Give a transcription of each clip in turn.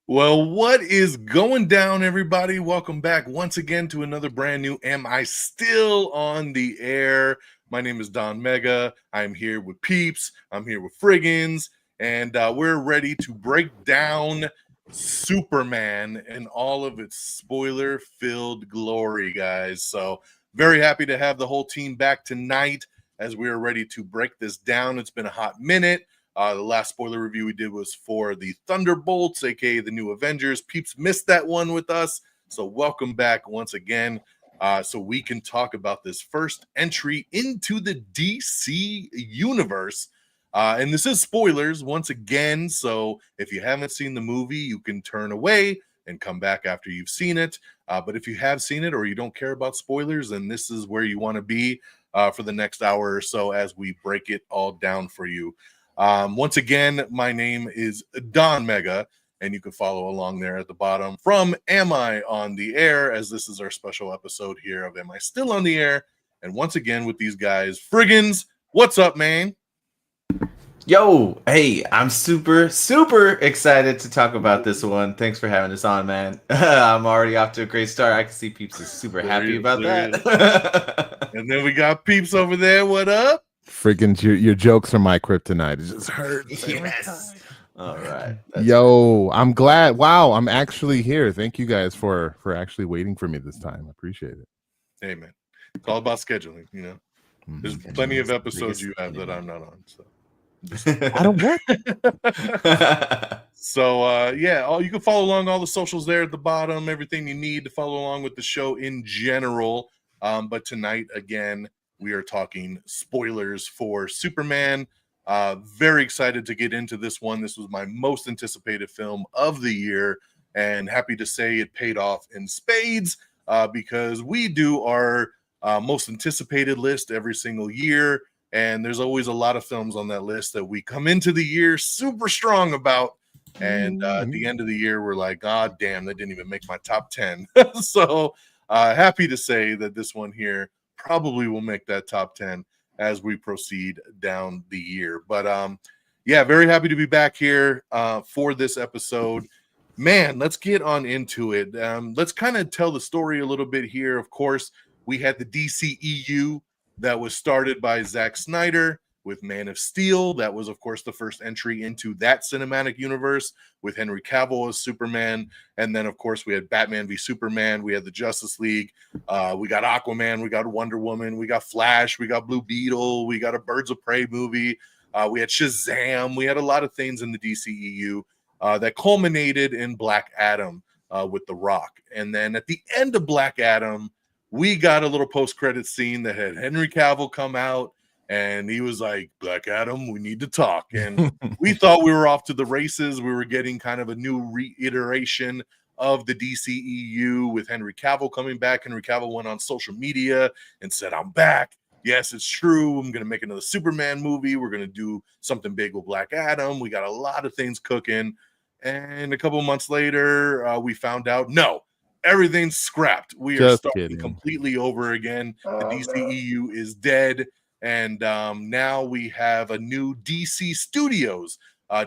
Well, what is going down, everybody? Welcome back once again to another brand new Am I Still on the Air? My name is DONMEGA. I'm here with Peeps. I'm here with Frigginz. And we're ready to break down Superman and all of its spoiler-filled glory, guys. So very happy to have the whole team back tonight as we are ready to break this down. It's been a hot minute. The last spoiler review we did was for the Thunderbolts, aka the New Avengers. Peeps missed that one with us, so welcome back once again, so we can talk about this first entry into the DC universe. And this is spoilers once again, so if you haven't seen the movie, you can turn away and come back after you've seen it. But if you have seen it or you don't care about spoilers, then this is where you want to be for the next hour or so as we break it all down for you. Once again, my name is DONMEGA, and you can follow along there at the bottom from Am I on the Air, as this is our special episode here of Am I Still on the Air? And once again with these guys, Frigginz, what's up, man? Yo, hey, I'm super excited to talk about this one. Thanks for having us on, man. I'm already off to a great start. I can see Peeps is super happy about that. And then we got Peeps over there. What up? Frigginz, your jokes are my kryptonite. It just hurts. Yes. All right. Yo, I'm glad. Wow, I'm actually here. Thank you guys for actually waiting for me this time. I appreciate it. Hey, man. It's all about scheduling, you know. There's plenty of episodes you have that I'm not on, so. I don't get. So yeah, you can follow along all the socials there at the bottom, everything you need to follow along with the show in general. But tonight, again, we are talking spoilers for Superman. Very excited to get into this one. This was my most anticipated film of the year, and happy to say it paid off in spades because we do our most anticipated list every single year, and there's always a lot of films on that list that we come into the year super strong about, and at the end of the year, we're like, God damn, that didn't even make my top 10. So happy to say that this one here probably will make that top 10 as we proceed down the year. But yeah, very happy to be back here for this episode. Man, let's get on into it. Let's kind of tell the story a little bit here. Of course, we had the DCEU that was started by Zack Snyder with Man of Steel. That was, of course, the first entry into that cinematic universe with Henry Cavill as Superman. And then, of course, we had Batman v Superman. We had the Justice League. We got Aquaman. We got Wonder Woman. We got Flash. We got Blue Beetle. We got a Birds of Prey movie. We had Shazam. We had a lot of things in the DCEU that culminated in Black Adam with The Rock. And then at the end of Black Adam, we got a little post-credit scene that had Henry Cavill come out, and he was like, Black Adam, we need to talk. And we thought we were off to the races. We were getting kind of a new reiteration of the DCEU with Henry Cavill coming back. Henry Cavill went on social media and said, I'm back. Yes, it's true. I'm going to make another Superman movie. We're going to do something big with Black Adam. We got a lot of things cooking. And a couple months later, we found out, no, everything's scrapped. We are starting completely over again. The DCEU is dead. And now we have a new DC Studios,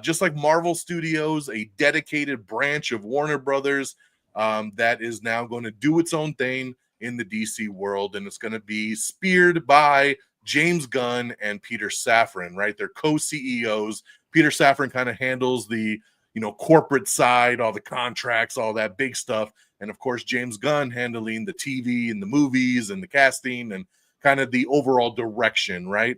just like Marvel Studios, a dedicated branch of Warner Brothers that is now going to do its own thing in the DC world. And it's going to be speared by James Gunn and Peter Safran, right? They're co-CEOs. Peter Safran kind of handles the, corporate side, all the contracts, all that big stuff. And of course, James Gunn handling the TV and the movies and the casting and kind of the overall direction, right?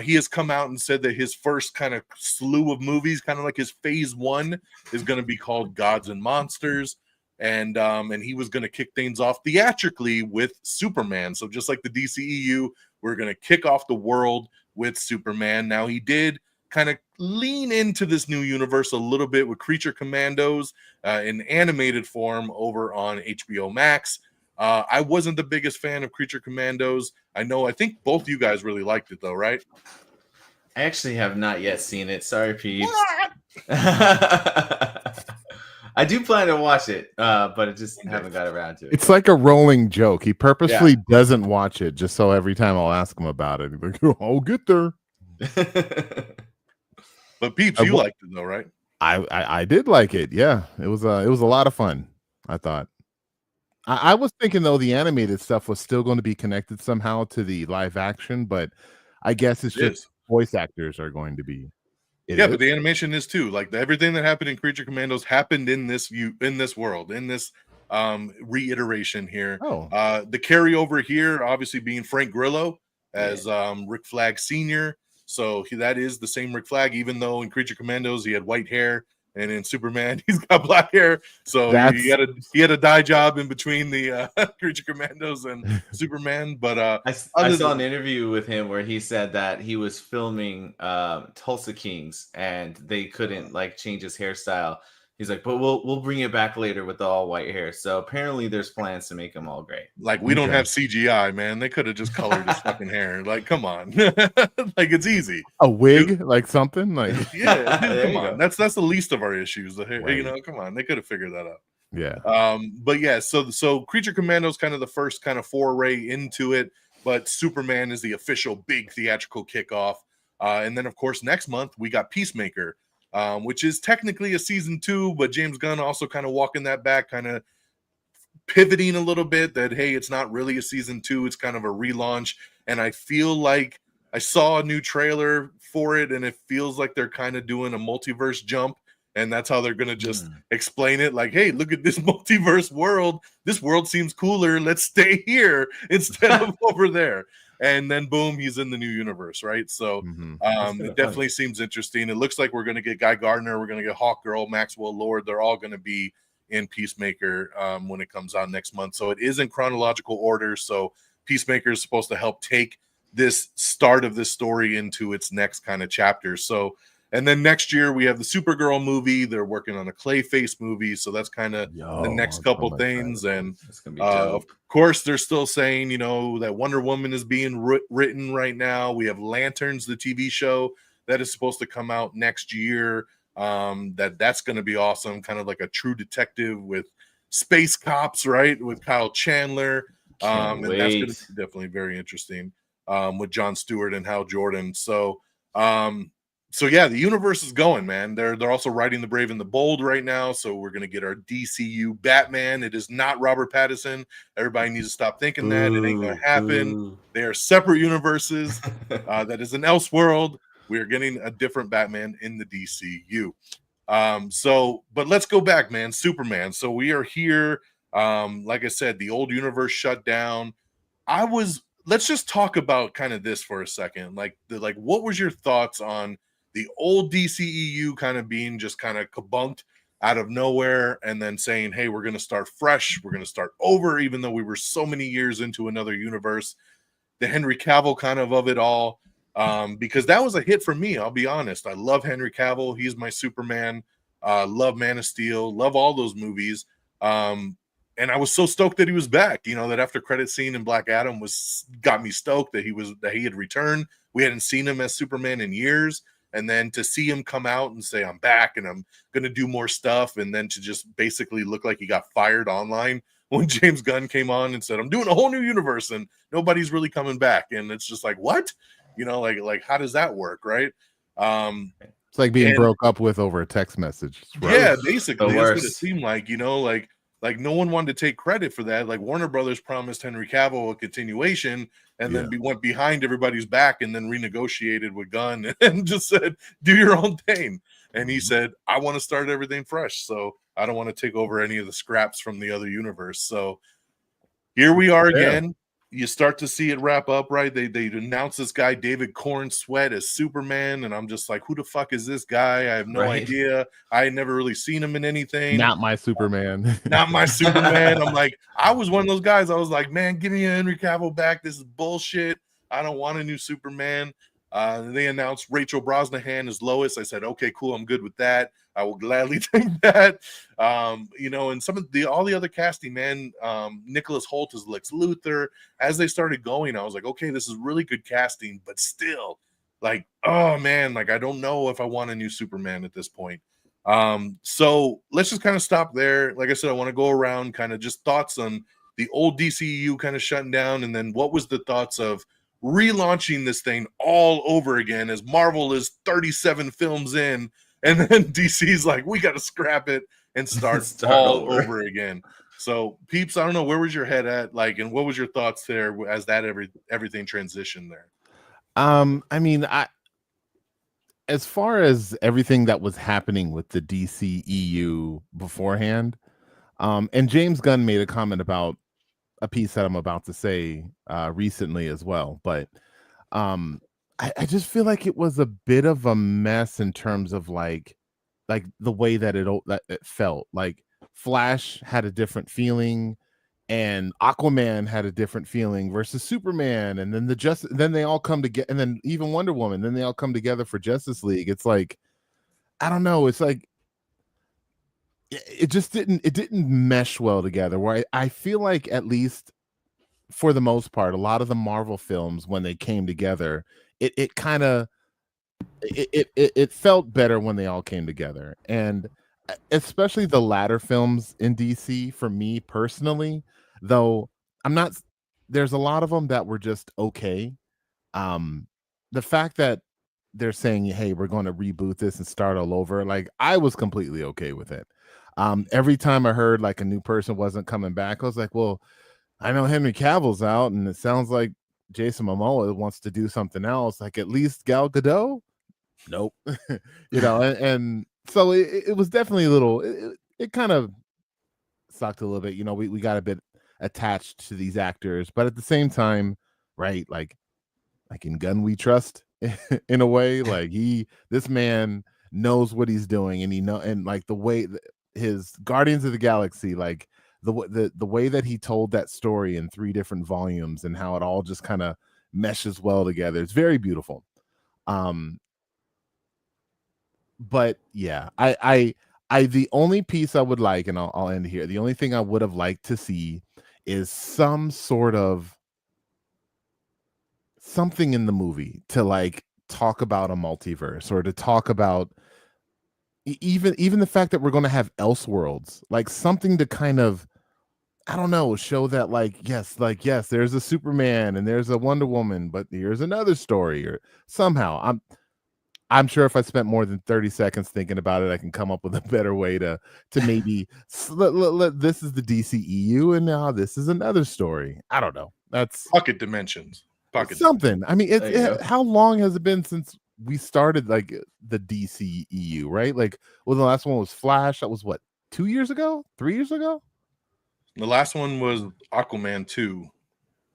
He has come out and said that his first kind of slew of movies, kind of like his phase one, is going to be called Gods and Monsters. And he was going to kick things off theatrically with Superman. So just like the DCEU, we're going to kick off the world with Superman. Now, he did kind of lean into this new universe a little bit with Creature Commandos in animated form over on HBO Max. I wasn't the biggest fan of Creature Commandos. I think both you guys really liked it, though, right? I actually have not yet seen it. Sorry, Peeps. I do plan to watch it, but I just haven't got around to it. It's like a rolling joke. He purposely doesn't watch it just so every time I'll ask him about it, he's like, I'll get there. But Peeps, you liked it though, right? I did like it. Yeah, it was a lot of fun. I thought. I was thinking though the animated stuff was still going to be connected somehow to the live action, but I guess it's It just is. voice actors are going to be. Yeah, but the animation is too. Like everything that happened in Creature Commandos happened in this world, in this reiteration here. Oh, The carryover here, obviously being Frank Grillo as Rick Flag Sr. So that is the same Rick Flag, even though in Creature Commandos he had white hair, and in Superman he's got black hair. So he had a dye job in between the Creature Commandos and Superman. But I saw an interview with him where he said that he was filming Tulsa Kings and they couldn't like change his hairstyle. He's like, but we'll bring it back later with the all white hair. So apparently there's plans to make him all gray. Like we don't have CGI, man. They could have just colored his fucking hair. Like, come on. Like it's easy. A wig, like something like yeah. Come on. That's the least of our issues. The hair, you know, come on. They could have figured that out. Yeah. But yeah, so Creature Commandos kind of the first kind of foray into it, but Superman is the official big theatrical kickoff. And then of course next month we got Peacemaker, which is technically a season 2, but James Gunn also kind of walking that back, kind of pivoting a little bit that, hey, it's not really a season 2, it's kind of a relaunch. And I feel like I saw a new trailer for it, and it feels like they're kind of doing a multiverse jump. And that's how they're going to just explain it. Like, hey, look at this multiverse world. This world seems cooler. Let's stay here instead of over there. And then boom, he's in the new universe, right? So it definitely seems interesting. It looks like we're going to get Guy Gardner. We're going to get Hawkgirl, Maxwell Lord. They're all going to be in Peacemaker when it comes out next month. So it is in chronological order. So Peacemaker is supposed to help take this start of this story into its next kind of chapter. So, and then next year we have the Supergirl movie. They're working on a Clayface movie. So that's kind of the next couple things. And of course, they're still saying, you know, that Wonder Woman is being written right now. We have Lanterns, the TV show that is supposed to come out next year. That's going to be awesome. Kind of like a true detective with space cops, right? With Kyle Chandler. And that's going to be definitely very interesting with Jon Stewart and Hal Jordan. So yeah, the universe is going, man. They're also writing The Brave and the Bold right now. So we're going to get our DCU Batman. It is not Robert Pattinson. Everybody needs to stop thinking that. It ain't going to happen. They are separate universes. That is an Elseworld. We are getting a different Batman in the DCU. But let's go back, man. Superman. So we are here. Like I said, the old universe shut down. Let's just talk about kind of this for a second. Like what was your thoughts on the old DCEU kind of being just kind of kabunked out of nowhere and then saying, hey, we're going to start fresh. We're going to start over, even though we were so many years into another universe. The Henry Cavill kind of it all. Because that was a hit for me. I'll be honest. I love Henry Cavill. He's my Superman. Love Man of Steel. Love all those movies. And I was so stoked that he was back. You know, that after credit scene in Black Adam got me stoked that he had returned. We hadn't seen him as Superman in years. And then to see him come out and say, I'm back and I'm going to do more stuff. And then to just basically look like he got fired online when James Gunn came on and said, I'm doing a whole new universe and nobody's really coming back. And it's just like, what? You know, like how does that work? Right. It's like being broke up with over a text message. Yeah, basically. That's what it seemed like, you know, like no one wanted to take credit for that. Like Warner Brothers promised Henry Cavill a continuation and then went behind everybody's back and then renegotiated with Gunn and just said, do your own thing. And he said, I want to start everything fresh. So I don't want to take over any of the scraps from the other universe. So here we are again. You start to see it wrap up, right? They announced this guy, David Corn Sweat, as Superman. And I'm just like, who the fuck is this guy? I have no idea. I had never really seen him in anything. Not my Superman. Not my Superman. I'm like, I was one of those guys. I was like, man, give me a Henry Cavill back. This is bullshit. I don't want a new Superman. They announced Rachel Brosnahan as Lois. I said, okay, cool. I'm good with that. I will gladly take that. You know, and all the other casting, man, Nicholas Hoult as Lex Luthor. As they started going, I was like, okay, this is really good casting, but still, like, oh man, like I don't know if I want a new Superman at this point. So let's just kind of stop there. Like I said, I want to go around kind of just thoughts on the old DCEU kind of shutting down, and then what was the thoughts of relaunching this thing all over again as Marvel is 37 films in. And then DC's like, we got to scrap it and start all over again. So, Peeps, I don't know, where was your head at? Like, and what was your thoughts there as that everything transitioned there? I mean, as far as everything that was happening with the DCEU beforehand, and James Gunn made a comment about a piece that I'm about to say recently as well, but I just feel like it was a bit of a mess in terms of like the way that it felt. Like Flash had a different feeling, and Aquaman had a different feeling versus Superman, and then then they all come together, and then even Wonder Woman, then they all come together for Justice League. It's like, I don't know, it's like it just didn't mesh well together. Where I feel like, at least for the most part, a lot of the Marvel films, when they came together, it kind of it felt better when they all came together, and especially the latter films in DC, for me personally, though I'm not, there's a lot of them that were just okay. The fact that they're saying, hey, we're going to reboot this and start all over, like, I was completely okay with it. Every time I heard like a new person wasn't coming back, I was like, well, I know Henry Cavill's out, and it sounds like Jason Momoa wants to do something else. Like, at least Gal Gadot, nope. And so it was definitely a little, it kind of sucked a little bit. We got a bit attached to these actors, but at the same time, right, like in Gunn we trust, in a way. Like, this man knows what he's doing, and like the way his Guardians of the Galaxy, like the way that he told that story in 3 different volumes, and how it all just kind of meshes well together, it's very beautiful. But yeah, I the only piece I would like, and I'll end here, the only thing I would have liked to see is some sort of something in the movie to like talk about a multiverse, or to talk about even the fact that we're going to have Elseworlds, like something to kind of, I don't know, show that yes, there's a Superman and there's a Wonder Woman, but here's another story, or somehow. I'm sure if I spent more than 30 seconds thinking about it, I can come up with a better way to maybe this is the DCEU, and now this is another story. I don't know. That's pocket dimensions. Something. I mean, how long has it been since we started like the DCEU, right? Like, well, the last one was Flash. That was what, 2 years ago, 3 years ago? The last one was Aquaman 2.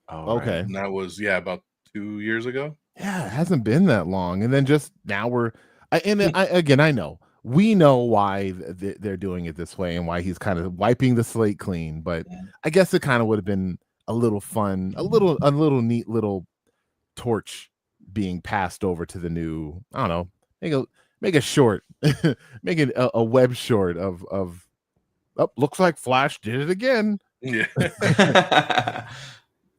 Oh, okay. Right. And that was, about 2 years ago. Yeah, it hasn't been that long. And then just now I know we know why they're doing it this way, and why he's kind of wiping the slate clean. But I guess it kind of would have been a little fun, a little neat little torch being passed over to the new, I don't know, make a short, make it a web short of looks like Flash did it again. Yeah.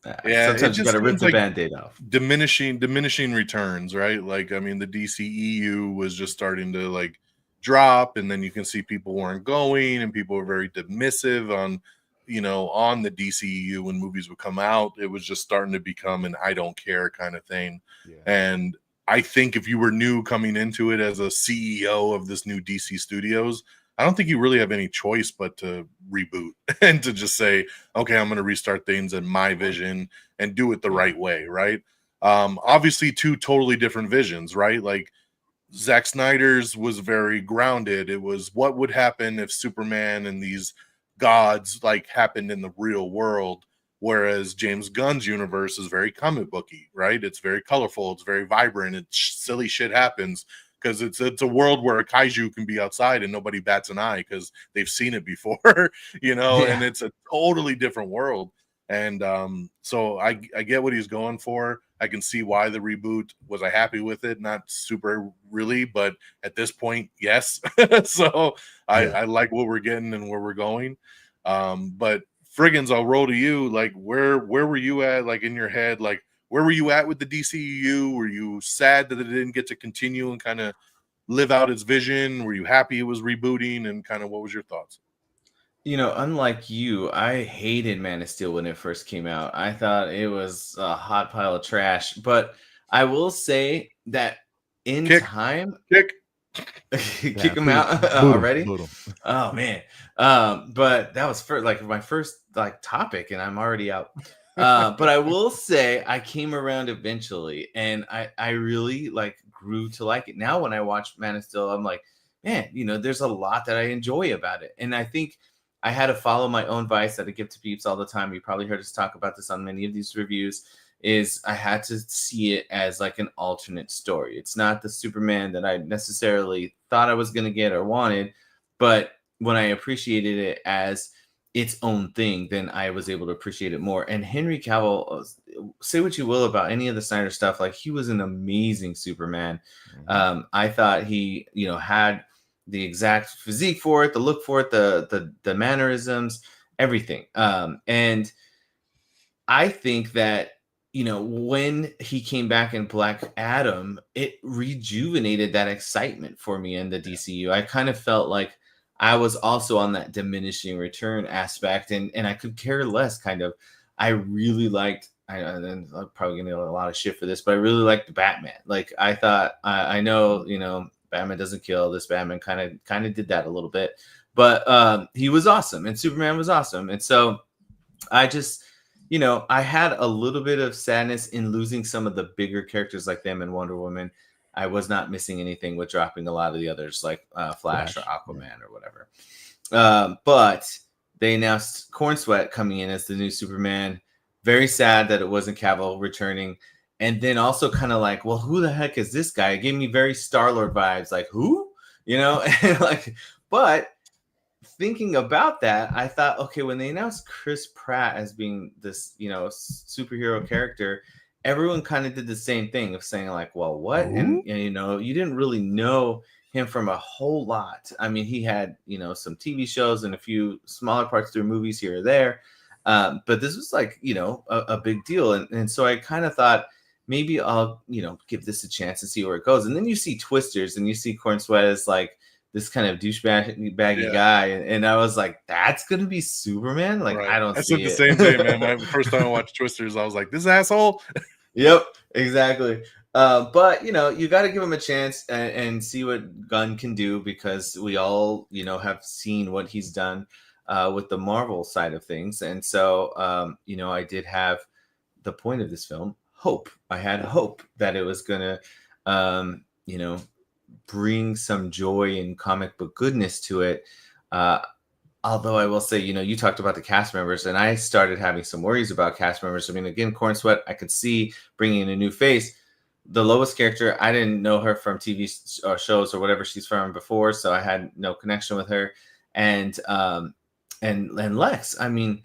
Sometimes you gotta rip the Band-Aid off. Diminishing returns, right? Like, I mean, the DCEU was just starting to like drop, and then you can see people weren't going, and people were very dismissive on the DCEU when movies would come out. It was just starting to become an I don't care kind of thing. Yeah. And I think if you were new coming into it as a CEO of this new DC Studios, I don't think you really have any choice but to reboot and to just say, okay, I'm going to restart things in my vision and do it the right way, right? Obviously, 2 totally different visions, right? Like, Zack Snyder's was very grounded. It was what would happen if Superman and these gods like happened in the real world, whereas James Gunn's universe is very comic booky, right? It's very colorful, it's very vibrant, silly shit happens, because it's a world where a kaiju can be outside and nobody bats an eye because they've seen it before, and it's a totally different world. And so I get what he's going for. I can see why the reboot. Was I happy with it? Not super really, but at this point, yes. So I like what we're getting and where we're going. But Frigginz, I'll roll to you. Like, where were you at, like, in your head? Like, where were you at with the DCEU? Were you sad that it didn't get to continue and kind of live out its vision? Were you happy it was rebooting? And kind of what was your thoughts? Unlike you, I hated Man of Steel when it first came out. I thought it was a hot pile of trash. But I will say that in time... Kick him out already. Oh man. But that was my first topic, and I'm already out. But I will say I came around eventually, and I really grew to like it. Now when I watch Man of Steel, I'm like, man, there's a lot that I enjoy about it. And I think I had to follow my own vice that I give to Peeps all the time. You probably heard us talk about this on many of these reviews. Is I had to see it as an alternate story. It's not the Superman that I necessarily thought I was going to get or wanted, but when I appreciated it as its own thing, then I was able to appreciate it more. And Henry Cavill, say what you will about any of the Snyder stuff, he was an amazing Superman. Mm-hmm. I thought he, had the exact physique for it, the look for it, the mannerisms, everything. And I think that, when he came back in Black Adam, it rejuvenated that excitement for me in the DCU. I kind of felt like I was also on that diminishing return aspect, and I could care less, kind of. I really liked, I'm probably going to get a lot of shit for this, but I really liked the Batman. I thought, I know, Batman doesn't kill. This Batman kind of did that a little bit, but he was awesome, and Superman was awesome. And so I just, I had a little bit of sadness in losing some of the bigger characters like them and Wonder Woman. I was not missing anything with dropping a lot of the others like Flash or Aquaman or whatever. But they announced Corn Sweat coming in as the new Superman. Very sad that it wasn't Cavill returning. And then also kind of well, who the heck is this guy? It gave me very Star-Lord vibes. Who? And but thinking about that, I thought, okay, when they announced Chris Pratt as being this, superhero character, everyone kind of did the same thing of saying well, what? And you didn't really know him from a whole lot. I mean, he had, some TV shows and a few smaller parts through movies here or there. But this was a big deal. And so I kind of thought maybe I'll, give this a chance and see where it goes. And then you see Twisters and you see Corn Sweat as this kind of douchebaggy guy, and I was like, "That's gonna be Superman." Right. I don't. I said the same thing, man. My first time I watched Twisters, I was like, "This asshole." Yep, exactly. But you got to give him a chance and see what Gunn can do, because we all have seen what he's done with the Marvel side of things, and so I did have the point of this film, hope. I had hope that it was gonna bring some joy and comic book goodness to it. Although I will say, you talked about the cast members, and I started having some worries about cast members. I mean, again, Corn Sweat, I could see bringing in a new face. The Lois character, I didn't know her from TV shows or whatever she's from before, so I had no connection with her. And Lex, I mean,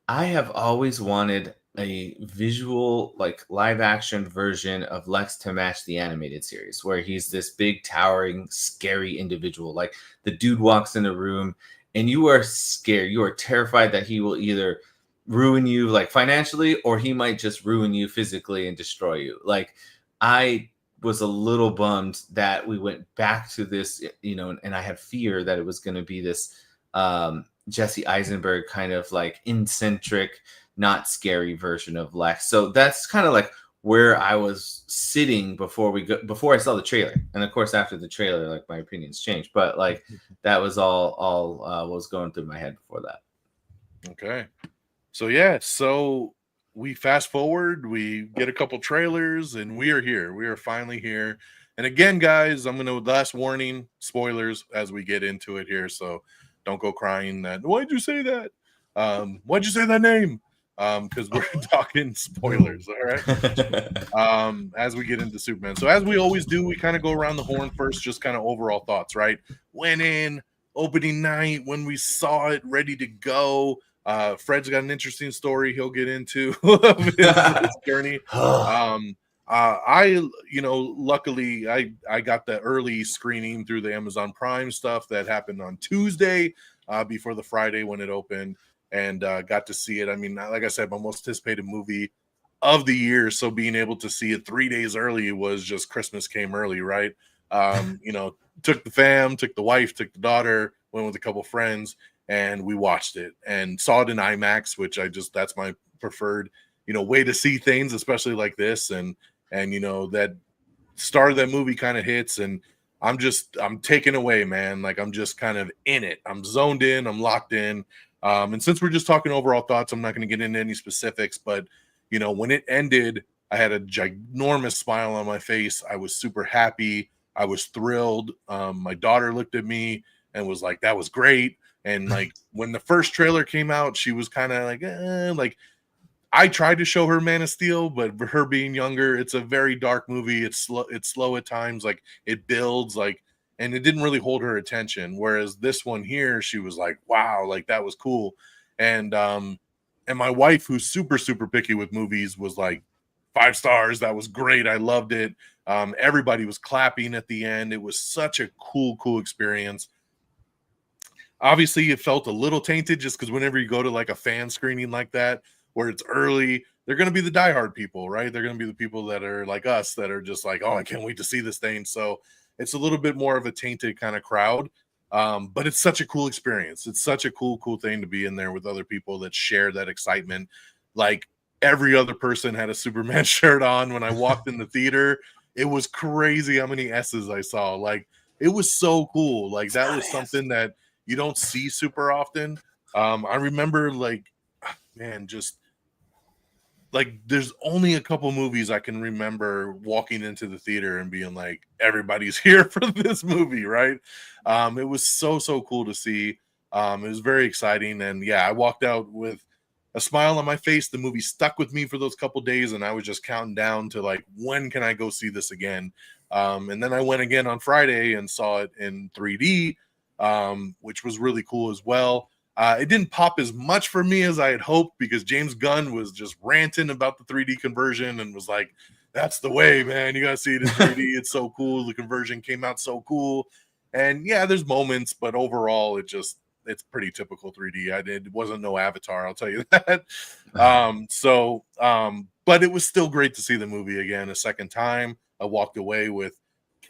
I have always wanted a visual live action version of Lex to match the animated series, where he's this big towering scary individual. The dude walks in a room and you are scared, you are terrified that he will either ruin you financially, or he might just ruin you physically and destroy you. I was a little bummed that we went back to this, and I had fear that it was going to be this Jesse Eisenberg kind of eccentric, not scary version of Lex. So that's kind of where I was sitting before I saw the trailer. And of course, after the trailer, my opinions changed. But that was all what was going through my head before that. Okay. So yeah, so we fast forward, we get a couple trailers, and we are here. We are finally here. And again, guys, I'm gonna last warning, spoilers as we get into it here. So don't go crying that, why'd you say that? Why'd you say that name? Because we're talking spoilers, all right? As we get into Superman. So as we always do, we kind of go around the horn first, just kind of overall thoughts, right? Went in, opening night, when we saw it, ready to go. Fred's got an interesting story he'll get into of his journey. Luckily I got the early screening through the Amazon Prime stuff that happened on Tuesday before the Friday when it opened. And got to see it. I mean, like I said, my most anticipated movie of the year. So being able to see it 3 days early was just Christmas came early, right? Took the fam, took the wife, took the daughter, went with a couple friends, and we watched it and saw it in IMAX, which that's my preferred, way to see things, especially like this. And that start of that movie kind of hits, and I'm taken away, man. Like I'm just kind of in it. I'm zoned in, I'm locked in. And since we're just talking overall thoughts, I'm not going to get into any specifics, but you know, when it ended, I had a ginormous smile on my face. I was super happy. I was thrilled. My daughter looked at me and was like, that was great. And like when the first trailer came out, she was kind of like I tried to show her Man of Steel, but for her being younger, it's a very dark movie. It's slow at times, like it builds, like, and it didn't really hold her attention. Whereas this one here, she was like, wow, like that was cool. And my wife, who's super, super picky with movies, was like 5 stars. That was great. I loved it. Everybody was clapping at the end. It was such a cool experience. Obviously, it felt a little tainted just because whenever you go to like a fan screening like that, where it's early, they're going to be the diehard people, right? They're going to be the people that are like us that are just like, oh, I can't wait to see this thing. So it's a little bit more of a tainted kind of crowd. But it's such a cool experience. It's such a cool thing to be in there with other people that share that excitement. Like every other person had a Superman shirt on when I walked in the theater. It was crazy how many S's I saw. Like it was so cool. Like that was something that you don't see super often. I remember like, man, just like there's only a couple movies I can remember walking into the theater and being like, everybody's here for this movie, right? It was so cool to see. It was very exciting. And yeah, I walked out with a smile on my face. The movie stuck with me for those couple days, and I was just counting down to like, when can I go see this again? And then I went again on Friday and saw it in 3D, which was really cool as well. It didn't pop as much for me as I had hoped because James Gunn was just ranting about the 3D conversion and was like, that's the way, man. You got to see it in 3D. It's so cool. The conversion came out so cool. And yeah, there's moments, but overall, it's pretty typical 3D. It wasn't no Avatar, I'll tell you that. But it was still great to see the movie again a second time. I walked away with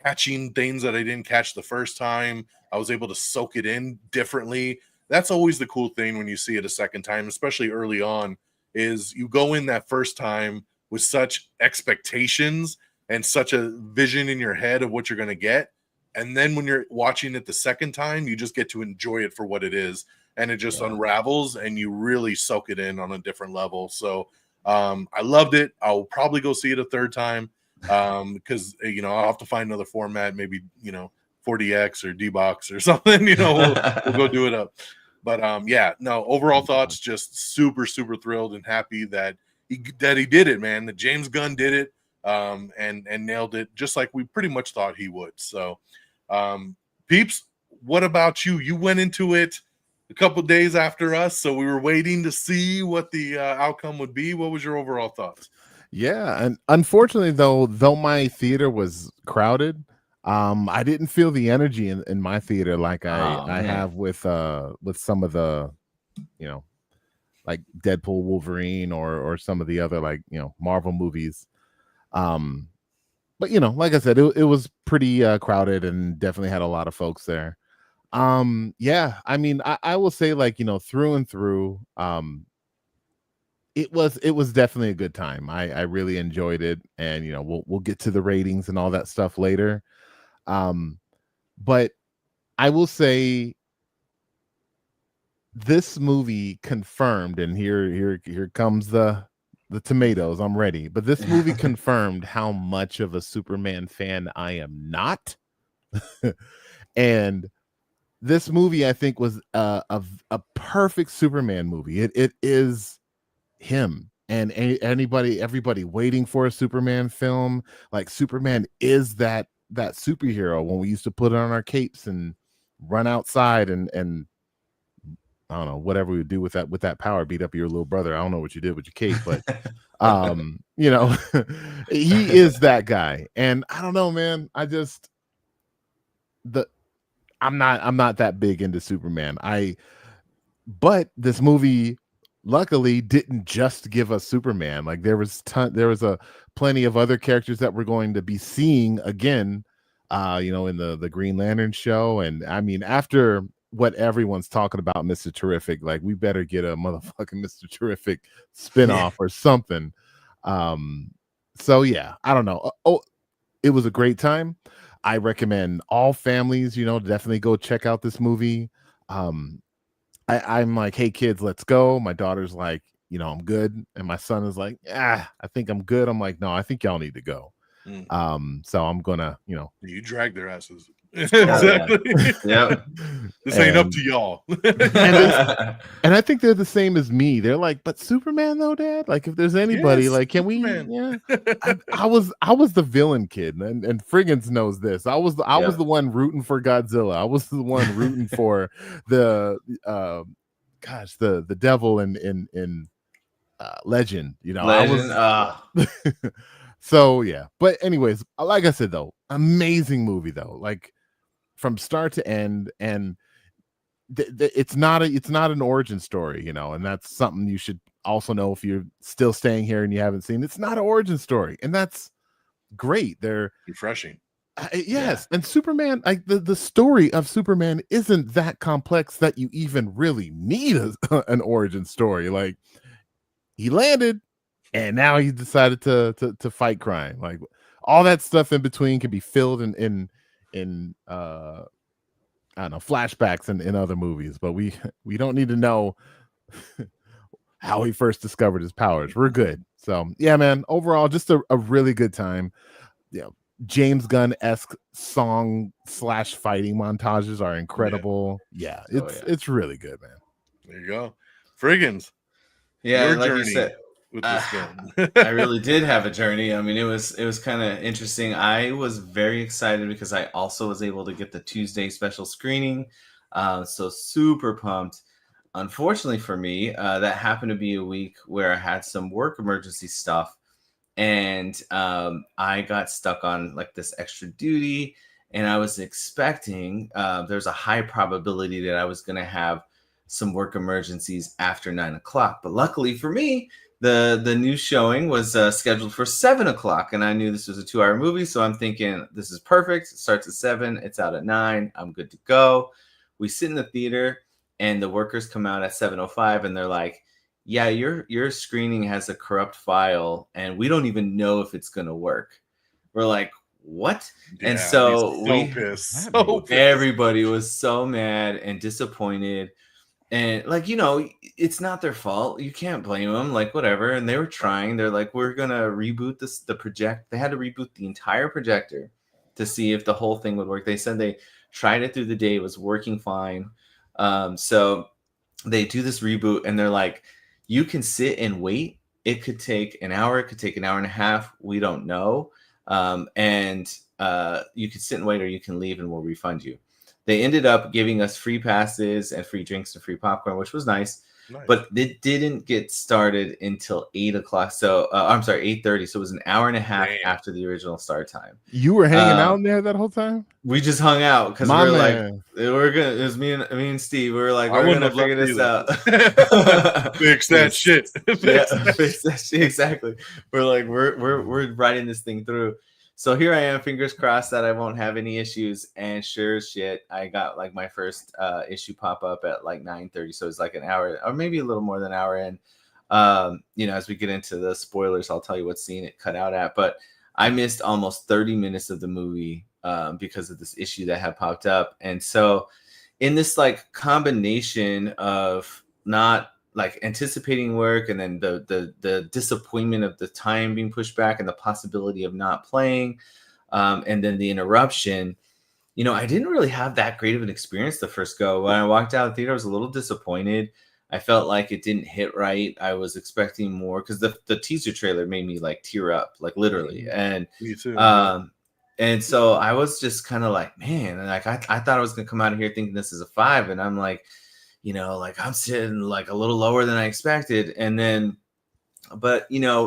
catching things that I didn't catch the first time. I was able to soak it in differently. That's always the cool thing when you see it a second time, especially early on, is you go in that first time with such expectations and such a vision in your head of what you're going to get. And then when you're watching it the second time, you just get to enjoy it for what it is. And it just unravels and you really soak it in on a different level. So I loved it. I'll probably go see it a third time because, I'll have to find another format, maybe, 4DX or D-Box or something, we'll go do it up. But overall thoughts, just super thrilled and happy that he did it, man. That James Gunn did it and nailed it just like we pretty much thought he would. So Peeps, what about you? You went into it a couple days after us, so we were waiting to see what the outcome would be. What was your overall thoughts? Yeah, and unfortunately though my theater was crowded, I didn't feel the energy in my theater like I have with some of the, like Deadpool, Wolverine, or some of the other like Marvel movies. But like I said, it was pretty crowded and definitely had a lot of folks there. Yeah, I mean, I will say like through and through, it was definitely a good time. I really enjoyed it, and we'll get to the ratings and all that stuff later. But I will say this movie confirmed, and here comes the tomatoes. I'm ready. But this movie confirmed how much of a Superman fan I am not. And this movie, I think, was a perfect Superman movie. It is him. And everybody waiting for a Superman film. Like Superman is that superhero when we used to put on our capes and run outside and I don't know, whatever we would do with that power, beat up your little brother. I don't know what you did with your cape, but he is that guy. And I don't know, man. I'm not that big into Superman. But this movie luckily didn't just give us Superman. Like there was plenty of other characters that we're going to be seeing again, in the Green Lantern show. And I mean, after what everyone's talking about Mr. Terrific, like we better get a motherfucking Mr. Terrific spinoff or something. So yeah, I don't know. It was a great time. I recommend all families, definitely go check out this movie. I'm like, hey kids, let's go. My daughter's like, I'm good, and my son is like, I think I'm good. I'm like, no, I think y'all need to go. So I'm gonna, you drag their asses. Yeah. Exactly. Yep. This ain't up to y'all. and I think they're the same as me. They're like, but Superman though, Dad. Like, if there's anybody, Yes, like, can Superman. we? Yeah, I was the villain kid, and Frigginz knows this. I was the one rooting for Godzilla. I was the one rooting for the the devil in Legend. Legend. I was. So yeah, but anyways, like I said though, amazing movie though. Like from start to end, and it's not an origin story, and that's something you should also know if you're still staying here and you haven't seen. It's not an origin story, and that's great. They're refreshing. Yes, and Superman, like the story of Superman isn't that complex that you even really need an origin story. Like, he landed, and now he decided to fight crime. Like, all that stuff in between can be filled in I don't know, flashbacks in other movies, but we don't need to know how he first discovered his powers. We're good. So yeah, man, overall just a really good time. James Gunn-esque song / fighting montages are incredible. Yeah, it's really good, man. There you go. Frigginz. Yeah, your like journey you said, with this film. I really did have a journey. I mean, it was kind of interesting. I was very excited because I also was able to get the Tuesday special screening. So super pumped. Unfortunately for me, that happened to be a week where I had some work emergency stuff, and I got stuck on like this extra duty, and I was expecting there's a high probability that I was going to have some work emergencies after 9 o'clock. But luckily for me, the new showing was scheduled for 7 o'clock, and I knew this was a 2-hour movie, so I'm thinking this is perfect. It starts at 7, it's out at 9, I'm good to go. We sit in the theater, and the workers come out at 7:05, and they're like, yeah, your screening has a corrupt file, and we don't even know if it's going to work. We're like, what? Yeah, and so pissed. Everybody was so mad and disappointed. And like, it's not their fault. You can't blame them, like whatever. And they were trying. They're like, we're going to reboot the project. They had to reboot the entire projector to see if the whole thing would work. They said they tried it through the day. It was working fine. So they do this reboot, and they're like, you can sit and wait. It could take an hour. It could take an hour and a half. We don't know. And you could sit and wait, or you can leave and we'll refund you. They ended up giving us free passes and free drinks and free popcorn, which was nice. But it didn't get started until 8 o'clock. So I'm sorry, 8:30. So it was an hour and a half after the original start time. You were hanging out in there that whole time? We just hung out because we were like, it was me and Steve. We were like, we're gonna figure this out. Fix that shit. Fix that shit. Exactly. We're like, we're writing this thing through. So here I am, fingers crossed that I won't have any issues. And sure as shit, I got like my first issue pop up at like 9:30. So it's like an hour, or maybe a little more than an hour in. As we get into the spoilers, I'll tell you what scene it cut out at. But I missed almost 30 minutes of the movie because of this issue that had popped up. And so in this like combination of not like anticipating work, and then the disappointment of the time being pushed back, and the possibility of not playing, and then the interruption, I didn't really have that great of an experience the first go. When I walked out of the theater, I was a little disappointed. I felt like it didn't hit right. I was expecting more, because the teaser trailer made me like tear up, like literally. And me too. And so I was just kind of like, man, and like I thought I was gonna come out of here thinking this is a 5, and I'm like, like I'm sitting like a little lower than I expected. And then, but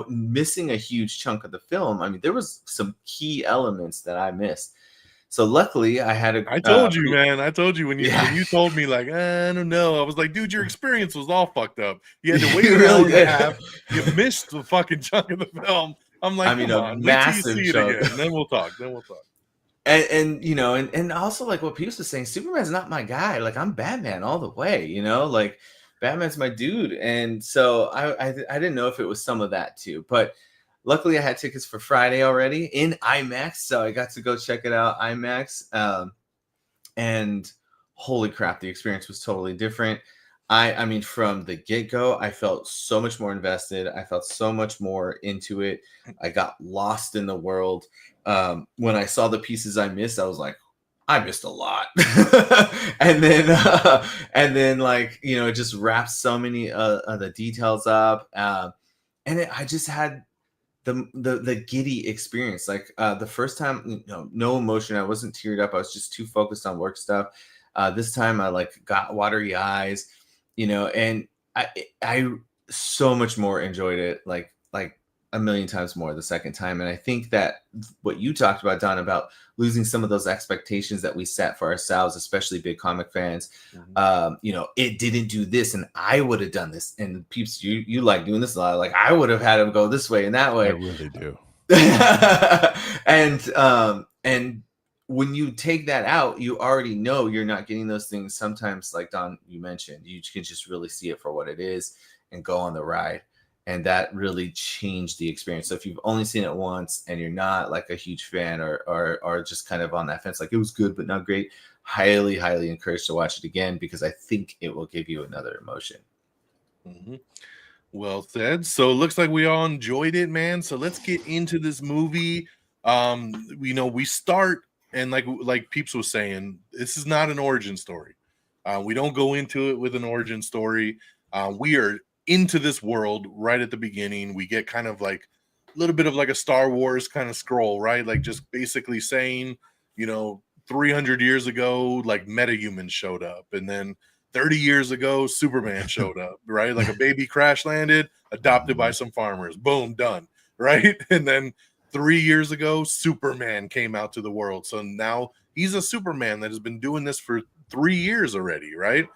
missing a huge chunk of the film. I mean, there was some key elements that I missed. So luckily I had I told you, man. I told you when you told me, like, I don't know. I was like, dude, your experience was all fucked up. You had to wait an hour and a half. You missed the fucking chunk of the film. I'm like, come on, wait till you see it again, and then we'll talk. And also like what Peeps was saying, Superman's not my guy. Like, I'm Batman all the way, like Batman's my dude. And so I didn't know if it was some of that too, but luckily I had tickets for Friday already in IMAX, so I got to go check it out IMAX. And holy crap, the experience was totally different. I mean, from the get-go, I felt so much more invested. I felt so much more into it. I got lost in the world. When I saw the pieces I missed, I was like, I missed a lot. and then like, you know, it just wraps so many of the details up. I just had the giddy experience. Like the first time, you know, no emotion. I wasn't teared up. I was just too focused on work stuff. This time I like got watery eyes, you know, and I so much more enjoyed it, like a million times more the second time. And I think that what you talked about, Don, about losing some of those expectations that we set for ourselves, especially big comic fans. You know, it didn't do this, and I would have done this. And Peeps, you like doing this a lot. Like I would have had him go this way and that way. I really do. And when you take that out, you already know you're not getting those things. Sometimes, like Don, you mentioned, you can just really see it for what it is and go on the ride. And that really changed the experience. So if you've only seen it once and you're not like a huge fan or just kind of on that fence, like it was good but not great, highly encouraged to watch it again, because I think it will give you another emotion. Well said. So it looks like we all enjoyed it, man. So let's get into this movie. You know, we start, and like Peeps was saying, this is not an origin story. We don't go into it with an origin story. We are into this world right at the beginning. We get kind of like a little bit of like a Star Wars kind of scroll, right? Like just basically saying, you know, 300 years ago, like metahumans showed up, and then 30 years ago, Superman showed up, right? Like a baby crash landed, adopted by some farmers. Boom, done, right? And then 3 years ago, Superman came out to the world. So now he's a Superman that has been doing this for 3 years already, right?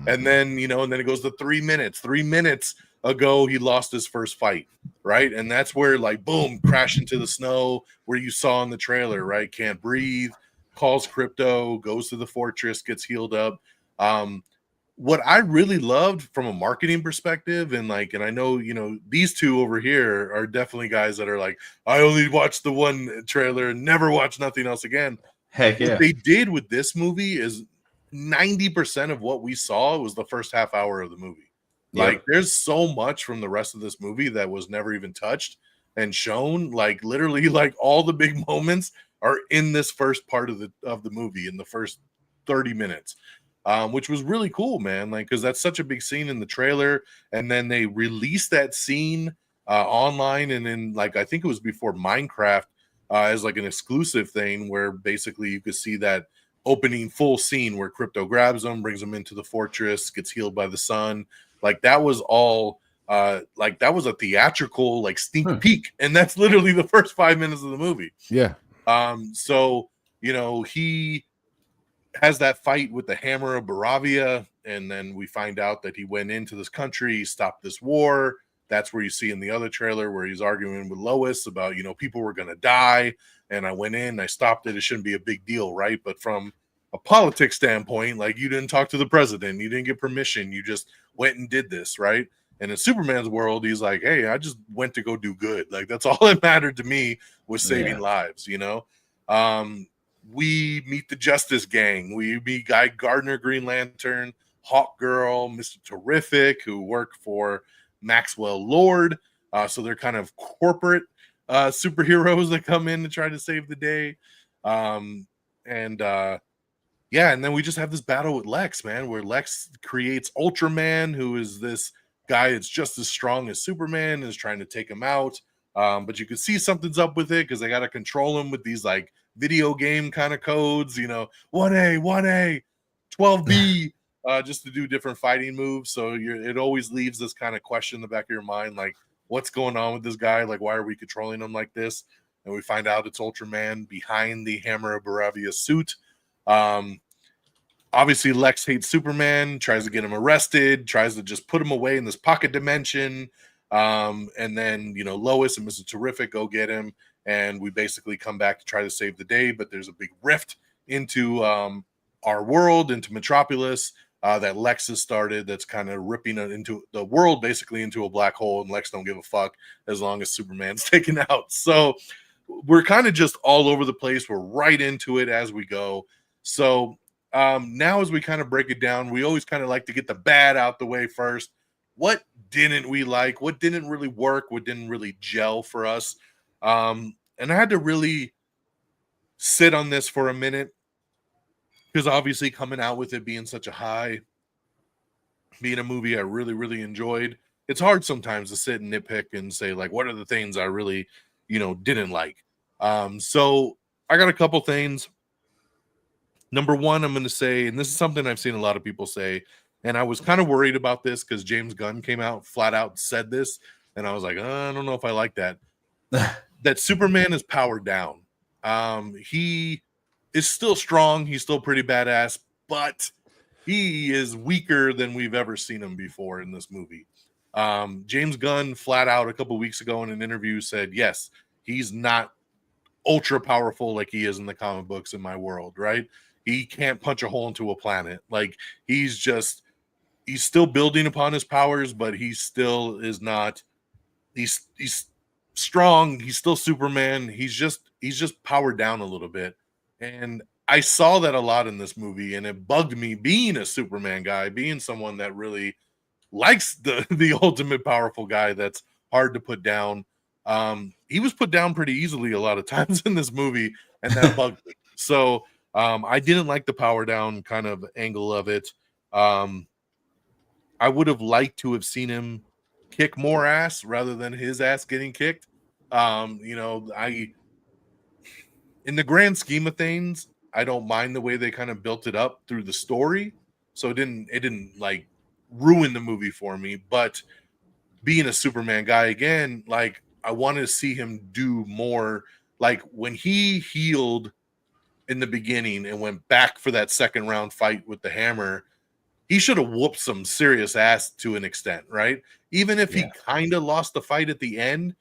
And then, you know, and then it goes to 3 minutes. 3 minutes ago, he lost his first fight, right? And that's where, like, boom, crash into the snow, where you saw in the trailer, right? Can't breathe, calls Crypto, goes to the fortress, gets healed up. What I really loved from a marketing perspective, and I know, you know, these two over here are definitely guys that are like, I only watched the one trailer and never watched nothing else again. Heck yeah. What they did with this movie is 90% of what we saw was the first half hour of the movie. Like, there's so much from the rest of this movie that was never even touched and shown. Like, literally, like all the big moments are in this first part of the movie, in the first 30 minutes. Which was really cool, man. Like, because that's such a big scene in the trailer, and then they released that scene online, and then like I think it was before Minecraft as like an exclusive thing, where basically you could see that opening full scene where Crypto grabs him, brings him into the fortress, gets healed by the sun. Like that was all like that was a theatrical like sneak peek, and that's literally the first 5 minutes of the movie. Yeah. So you know, he has that fight with the Hammer of Baravia, and then we find out that he went into this country, stopped this war. That's where you see in the other trailer where he's arguing with Lois about, you know, people were going to die, and I went in, I stopped it. It shouldn't be a big deal, right? But from a politics standpoint, like, you didn't talk to the president, you didn't get permission, you just went and did this, right? And in Superman's world, he's like, hey, I just went to go do good. Like, that's all that mattered to me, was saving lives, you know? We meet the Justice Gang. We meet Guy Gardner, Green Lantern, Hawk Girl, Mr. Terrific, who work for Maxwell Lord. So they're kind of corporate superheroes that come in to try to save the day. And then we just have this battle with Lex, man, where Lex creates Ultraman, who is this guy that's just as strong as Superman, and is trying to take him out. But you can see something's up with it, because they got to control him with these like video game kind of codes, you know, 1A, 1A, 12B, just to do different fighting moves. So it always leaves this kind of question in the back of your mind, like, what's going on with this guy? Like, why are we controlling him like this? And we find out it's Ultraman behind the Hammer of Baravia suit. Obviously, Lex hates Superman, tries to get him arrested, tries to just put him away in this pocket dimension. And then, you know, Lois and Mr. Terrific go get him, and we basically come back to try to save the day. But there's a big rift into our world, into Metropolis, that Lex has started that's kind of ripping it into the world basically into a black hole, and Lex don't give a fuck as long as Superman's taken out. So we're kind of just all over the place. We're right into it as we go. So now as we kind of break it down, we always kind of like to get the bad out the way first. What didn't we like? What didn't really work? What didn't really gel for us? And I had to really sit on this for a minute, because obviously coming out with it being such a high, being a movie I really, really enjoyed, it's hard sometimes to sit and nitpick and say, like, what are the things I really, didn't like? So I got a couple things. Number one, I'm going to say, and this is something I've seen a lot of people say, and I was kind of worried about this because James Gunn came out flat out and said this, and I was like, I don't know if I like that. That Superman is powered down. He is still strong. He's still pretty badass, but he is weaker than we've ever seen him before in this movie. James Gunn flat out a couple weeks ago in an interview said, yes, he's not ultra powerful like he is in the comic books in my world, right? He can't punch a hole into a planet. Like, he's still building upon his powers, but he still is not, he's strong. He's still Superman. He's just powered down a little bit. And I saw that a lot in this movie, and it bugged me being a Superman guy, being someone that really likes the ultimate powerful guy that's hard to put down. He was put down pretty easily a lot of times in this movie, and that bugged me. So I didn't like the power down kind of angle of it. I would have liked to have seen him kick more ass rather than his ass getting kicked. In the grand scheme of things, I don't mind the way they kind of built it up through the story. So it didn't like ruin the movie for me. But being a Superman guy again, like, I wanted to see him do more. Like, when he healed in the beginning and went back for that second round fight with the hammer, he should have whooped some serious ass to an extent, right? Even if he kind of lost the fight at the end,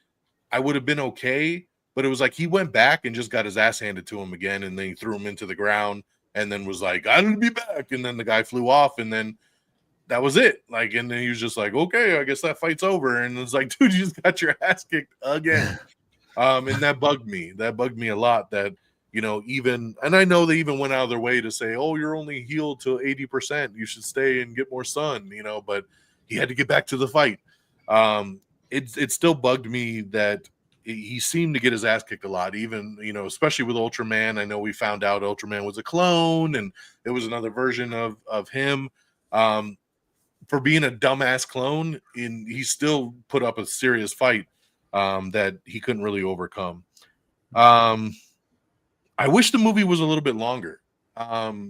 I would have been okay. But it was like he went back and just got his ass handed to him again, and then he threw him into the ground and then was like, I'll be back. And then the guy flew off, and then that was it. Like, and then he was just like, okay, I guess that fight's over. And it's like, dude, you just got your ass kicked again. And that bugged me. That bugged me a lot, that, even, and I know they even went out of their way to say, oh, you're only healed to 80%. You should stay and get more sun, but he had to get back to the fight. It still bugged me that he seemed to get his ass kicked a lot, even, especially with Ultraman. I know we found out Ultraman was a clone, and it was another version of him. For being a dumbass clone, he still put up a serious fight that he couldn't really overcome. I wish the movie was a little bit longer.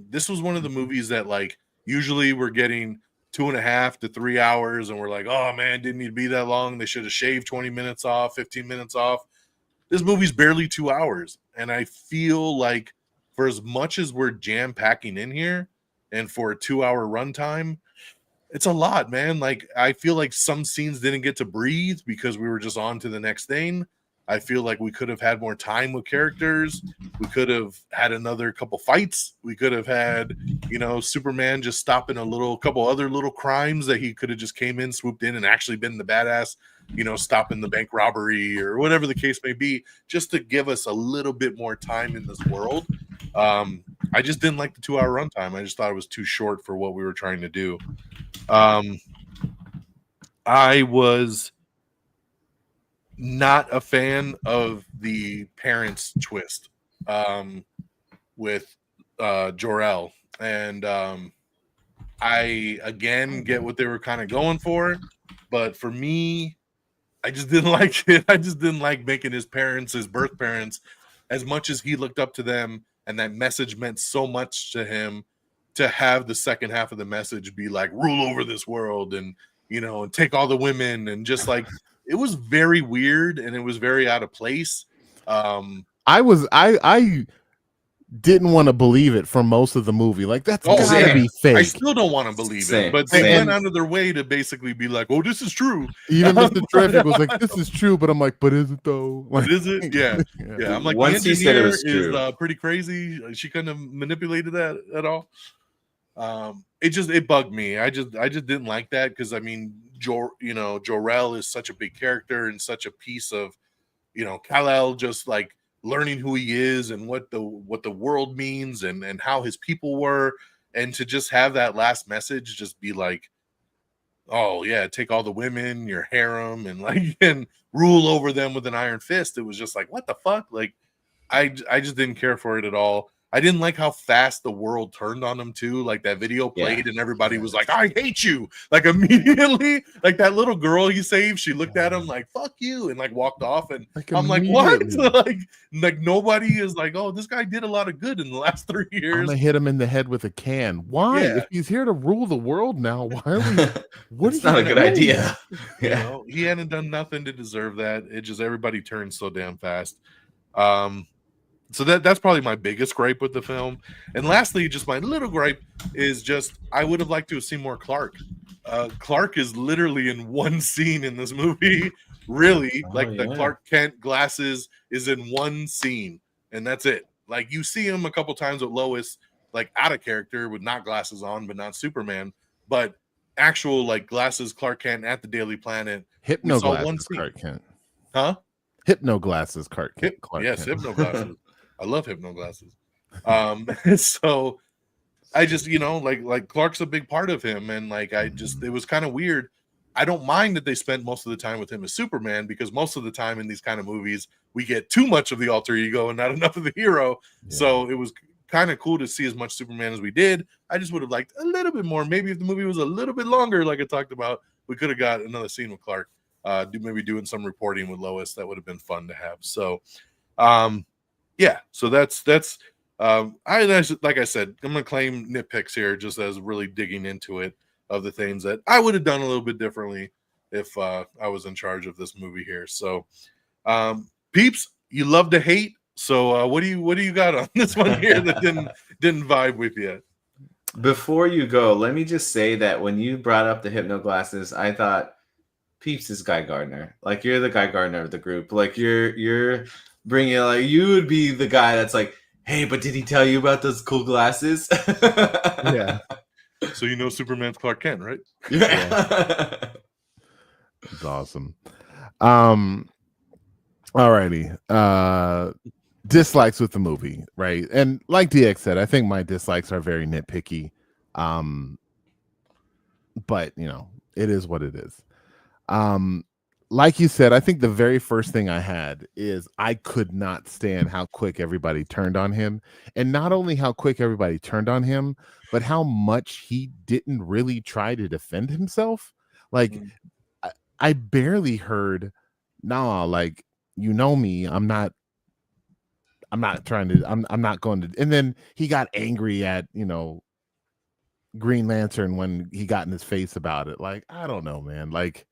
This was one of the movies that, like, usually we're getting 2.5 to 3 hours, and we're like, oh man, didn't need to be that long. They should have shaved 20 minutes off, 15 minutes off. This movie's barely 2 hours, and I feel like for as much as we're jam packing in here, and for a 2-hour runtime, it's a lot, man. Like, I feel like some scenes didn't get to breathe because we were just on to the next thing. I feel like we could have had more time with characters. We could have had another couple fights. We could have had, Superman just stopping a couple other little crimes that he could have just came in, swooped in, and actually been the badass, stopping the bank robbery or whatever the case may be, just to give us a little bit more time in this world. I just didn't like the 2-hour runtime. I just thought it was too short for what we were trying to do. I was not a fan of the parents twist with Jor-El, and I again get what they were kind of going for, but for me, I just didn't like it. I just didn't like making his parents, his birth parents, as much as he looked up to them, and that message meant so much to him, to have the second half of the message be like, rule over this world, and and take all the women, and just like, it was very weird, and it was very out of place. I didn't want to believe it for most of the movie. Like, that's gotta be fake. I still don't want to believe it, but they went out of their way to basically be like, "Oh, this is true." Even Mr. Terrific was like, "This is true," but I'm like, "But is it though? Like, is it?" Yeah. I'm like, once he said it was true, is pretty crazy. She couldn't have manipulated that at all. it bugged me. I just didn't like that because I mean, Jor-El is such a big character and such a piece of, Kal-El just like learning who he is and what the world means and how his people were, and to just have that last message just be like, oh yeah, take all the women, your harem, and like and rule over them with an iron fist. It was just like, what the fuck? Like, I just didn't care for it at all. I didn't like how fast the world turned on him too. Like that video played and everybody was like, I hate you. Like immediately, like that little girl he saved, she looked at him like, fuck you, and like walked off. And like, I'm like, what? like nobody is like, oh, this guy did a lot of good in the last 3 years. I'm gonna hit him in the head with a can. Why? Yeah. If he's here to rule the world now, why are we It's not a good idea. He hadn't done nothing to deserve that. It just everybody turns so damn fast. So that's probably my biggest gripe with the film. And lastly, just my little gripe is just I would have liked to have seen more Clark. Clark is literally in one scene in this movie. Really, the Clark Kent glasses is in one scene, and that's it. Like you see him a couple times with Lois, like out of character with not glasses on, but not Superman. But actual like glasses Clark Kent at the Daily Planet. Hypno glasses Clark Kent. Huh? Hypno glasses Clark Kent. Yes, hypno glasses. I love hypno glasses. So I just, like Clark's a big part of him. And like, it was kind of weird. I don't mind that they spent most of the time with him as Superman, because most of the time in these kind of movies, we get too much of the alter ego and not enough of the hero. Yeah. So it was kind of cool to see as much Superman as we did. I just would have liked a little bit more. Maybe if the movie was a little bit longer, like I talked about, we could have got another scene with Clark, maybe doing some reporting with Lois. That would have been fun to have. So, yeah, so that's like I said, I'm gonna claim nitpicks here just as really digging into it of the things that I would have done a little bit differently if I was in charge of this movie here. So Peeps, you love to hate. So what do you got on this one here that didn't vibe with you? Before you go, let me just say that when you brought up the hypno glasses, I thought Peeps is Guy Gardner. Like you're the Guy Gardner of the group. Like you're bringing, like, you would be the guy that's like, hey, but did he tell you about those cool glasses? Yeah. So Superman's Clark Kent, right? Yeah. It's awesome. Alrighty. Dislikes with the movie, right? And like DX said, I think my dislikes are very nitpicky. But it is what it is. Like you said, I think the very first thing I had is I could not stand how quick everybody turned on him. And not only how quick everybody turned on him, but how much he didn't really try to defend himself. Like, I barely heard, nah, like, me, I'm not trying to, I'm not going to. And then he got angry at, Green Lantern when he got in his face about it. Like, I don't know, man. Like,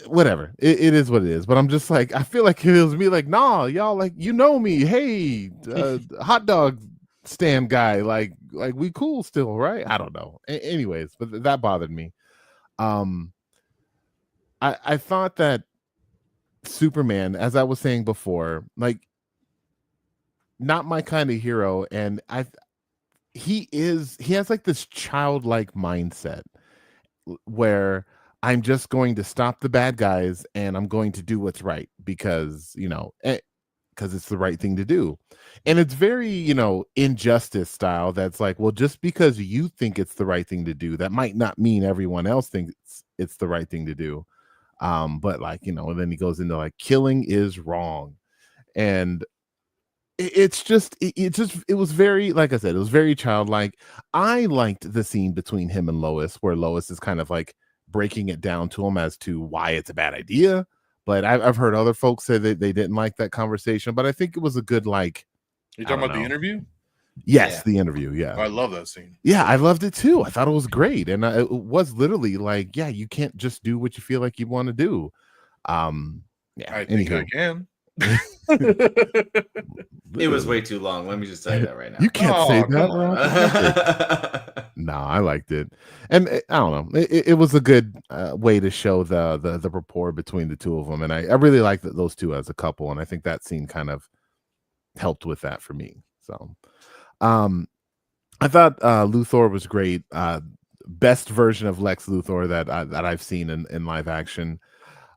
whatever, it is what it is. But I'm just like, I feel like it was me like, nah, y'all, like, me, hey, hot dog stand guy, like we cool still, right? I don't know. Anyways, but that bothered me. I thought that Superman, as I was saying before, like, not my kind of hero, and he has like this childlike mindset where I'm just going to stop the bad guys and I'm going to do what's right because it's the right thing to do. And it's very, Injustice style. That's like, well, just because you think it's the right thing to do, that might not mean everyone else thinks it's the right thing to do. But like, and then he goes into like, killing is wrong. And it was very, like I said, it was very childlike. I liked the scene between him and Lois, where Lois is kind of like breaking it down to him as to why it's a bad idea. But I've heard other folks say that they didn't like that conversation, but I think it was a good, like, you talking about the interview? Yes, yeah. The interview. Yeah. Oh, I love that scene. Yeah, I loved it too. I thought it was great. And it was literally like, yeah, you can't just do what you feel like you want to do. Yeah, I think I can. It was way too long. Let me just tell you that right now. You can't say that. No, I liked it. And I don't know. It was a good way to show the rapport between the two of them. And I really liked those two as a couple. And I think that scene kind of helped with that for me. So, I thought Luthor was great. Best version of Lex Luthor that I've seen in live action.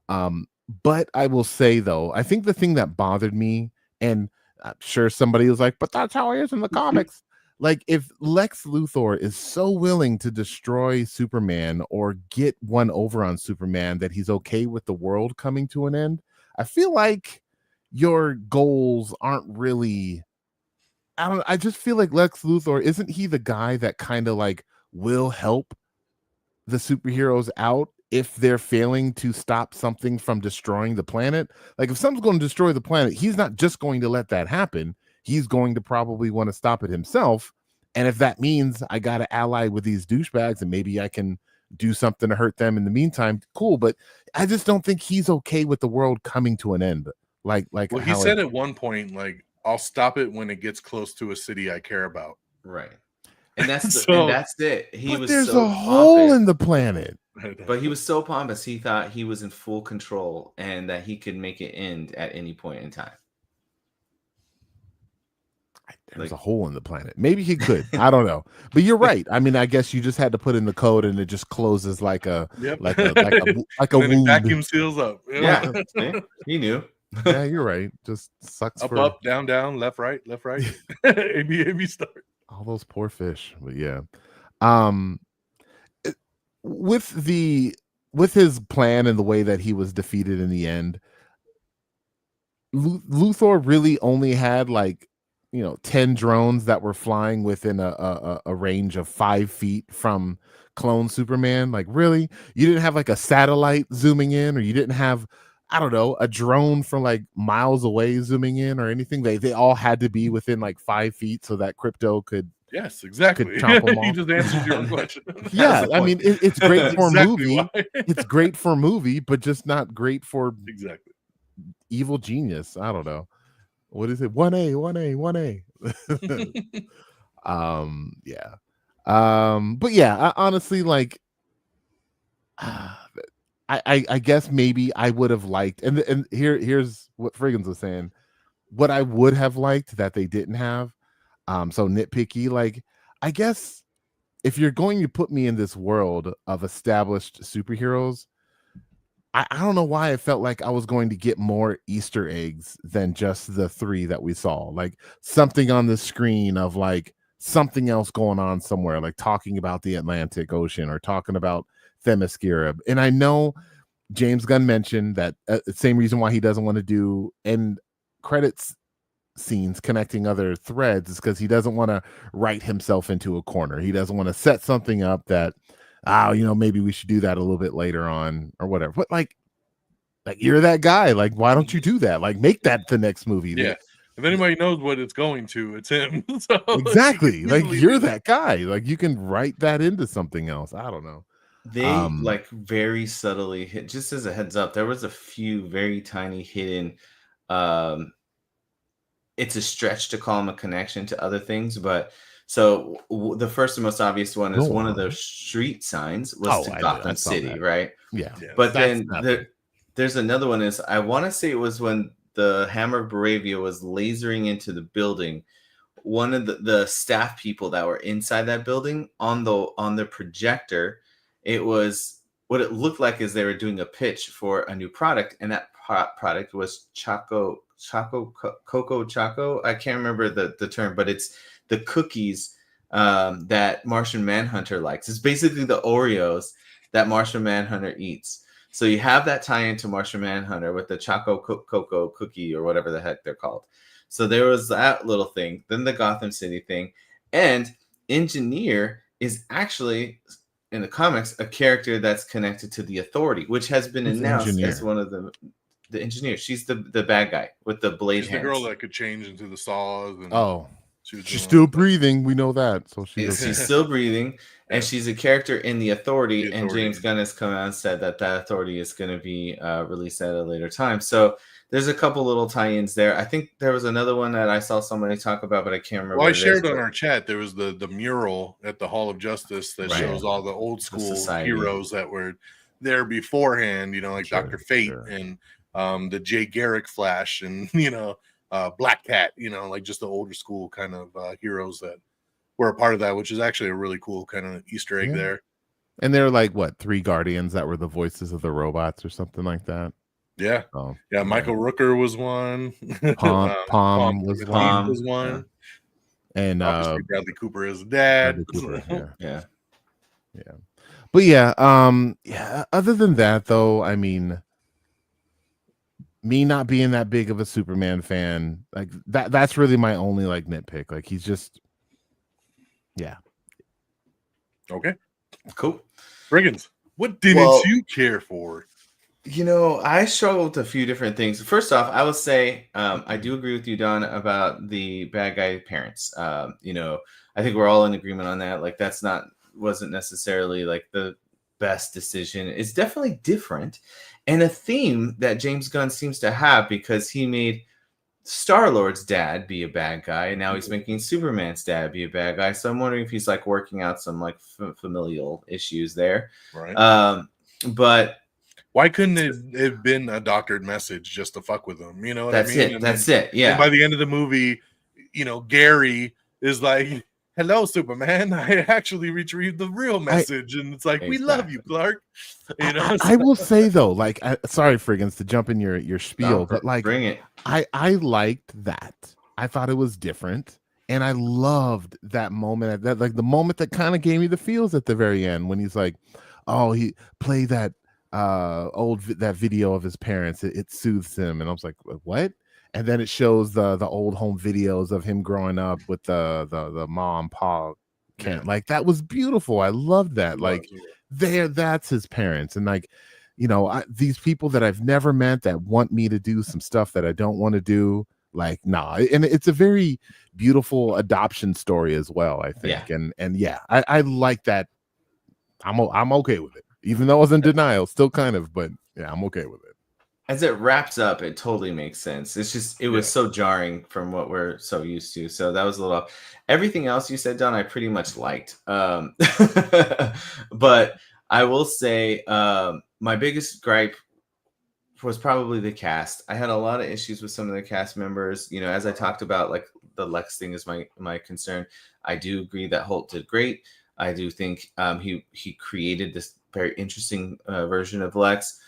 But I will say though, I think the thing that bothered me, and I'm sure somebody was like, but that's how he is in the comics. Like, if Lex Luthor is so willing to destroy Superman or get one over on Superman that he's okay with the world coming to an end, I feel like your goals aren't really. I just feel like Lex Luthor, isn't he the guy that kind of like will help the superheroes out if they're failing to stop something from destroying the planet? Like, if something's going to destroy the planet, he's not just going to let that happen. He's going to probably want to stop it himself. And if that means I got to ally with these douchebags and maybe I can do something to hurt them in the meantime, cool. But I just don't think he's okay with the world coming to an end. Like well, he said at one point, like, I'll stop it when it gets close to a city I care about. Right. And that's So, and that's it. He was there's so a hole pompous, in the planet. but he was so pompous. He thought he was in full control and that he could make it end at any point in time. There's a hole in the planet. Maybe he could. I don't know. But you're right. I mean, I guess you just had to put in the code and it just closes like a like a wound. Vacuum seals up. Yeah. He knew. Yeah, you're right. Just sucks up, for up, down, down, left, right. AB start. All those poor fish. But yeah. With his plan and the way that he was defeated in the end, Luthor really only had like 10 drones that were flying within a range of 5 feet from clone Superman. Like, really? You didn't have like a satellite zooming in, or you didn't have, I don't know, a drone from like miles away zooming in or anything? They all had to be within like 5 feet so that Crypto could. Yes, exactly. Could chomp them off. You just answered your own question. Yeah, I mean, it's great for exactly a movie. It's great for a movie, but just not great for evil genius. I don't know. What is it? 1A. Yeah. But yeah, I honestly, like, I guess maybe I would have liked, and here's what Frigginz was saying. What I would have liked that they didn't have. So nitpicky, like, I guess if you're going to put me in this world of established superheroes, I don't know why I felt like I was going to get more Easter eggs than just the 3 that we saw. Like, something on the screen of like something else going on somewhere, like talking about the Atlantic Ocean or talking about Themyscira. And I know James Gunn mentioned that the same reason why he doesn't want to do end credits scenes connecting other threads is because he doesn't want to write himself into a corner. He doesn't want to set something up that, maybe we should do that a little bit later on or whatever. But like you're that guy. Like, why don't you do that? Like, make that the next movie. Yeah. If anybody knows what it's going to, it's him. So, exactly. Like, you're that guy. Like, you can write that into something else. I don't know. They like very subtly hit, just as a heads up, there was a few very tiny hidden, it's a stretch to call them a connection to other things, but so the first and most obvious one is one of the street signs was to Gotham City, right? Yeah. But then there's another one is, I want to say it was when the Hammer of Baravia was lasering into the building. One of the staff people that were inside that building on the projector, it was what it looked like is they were doing a pitch for a new product, and that product was Coco Choco. I can't remember the term, but it's the cookies that Martian Manhunter likes. It's basically the Oreos that Martian Manhunter eats. So you have that tie into Martian Manhunter with the Choco Coco cookie or whatever the heck they're called. So there was that little thing, then the Gotham City thing, and Engineer is actually in the comics a character that's connected to the Authority, which has been announced as one of the Engineer. She's the bad guy with the blade hands. The girl that could change into the saws. And she's still breathing. We know that. So she's still breathing, and she's a character in the Authority. And James Gunn has come out and said that Authority is going to be released at a later time. So there's a couple little tie-ins there. I think there was another one that I saw somebody talk about, but I can't remember. Well, I shared on our chat. There was the mural at the Hall of Justice that shows all the old school heroes that were there beforehand. Like Dr. Fate and the Jay Garrick Flash and Black Cat. Like just the older school kind of heroes that were a part of that, which is actually a really cool kind of Easter egg there. And there are like what 3 Guardians that were the voices of the robots or something like that. Yeah, Oh, yeah. Michael Rooker was one. Palm was one. Yeah. And obviously Bradley Cooper is dad. Bradley Cooper, yeah. But yeah, other than that though, I mean, me not being that big of a Superman fan, like that's really my only like nitpick. Like he's just Okay, cool. Frigginz, what didn't you care for? I struggled with a few different things. First off, I would say I do agree with you, Don, about the bad guy parents. I think we're all in agreement on that. Like wasn't necessarily like the best decision. It's definitely different, and a theme that James Gunn seems to have, because he made Star-Lord's dad be a bad guy, and now he's making Superman's dad be a bad guy. So I'm wondering if he's like working out some like familial issues there. Right. But why couldn't it have been a doctored message just to fuck with them? You know what I mean? That's it. Yeah. And by the end of the movie, Gary is like, "Hello, Superman. I actually retrieved the real message," and it's like, "We love you, Clark." I will say though, like, sorry, Frigginz, to jump in your spiel, but like, bring it. I liked that. I thought it was different, and I loved that moment. That like the moment that kind of gave me the feels at the very end when he's like, "Oh, he played that that video of his parents. It soothes him," and I was like, "What?" And then it shows the old home videos of him growing up with the mom, pa, Kent. Yeah. Like that was beautiful. I loved that. Like that's his parents, and like, these people that I've never met that want me to do some stuff that I don't want to do. Like, nah. And it's a very beautiful adoption story as well, I think. Yeah. And yeah, I like that. I'm okay with it, even though I was in denial, still kind of, but yeah, I'm okay with it. As it wraps up, it totally makes sense. It's just, it was so jarring from what we're so used to. So that was a little off. Everything else you said, Don, I pretty much liked. But I will say my biggest gripe was probably the cast. I had a lot of issues with some of the cast members. As I talked about, like the Lex thing is my concern. I do agree that Holt did great. I do think he created this very interesting version of Lex.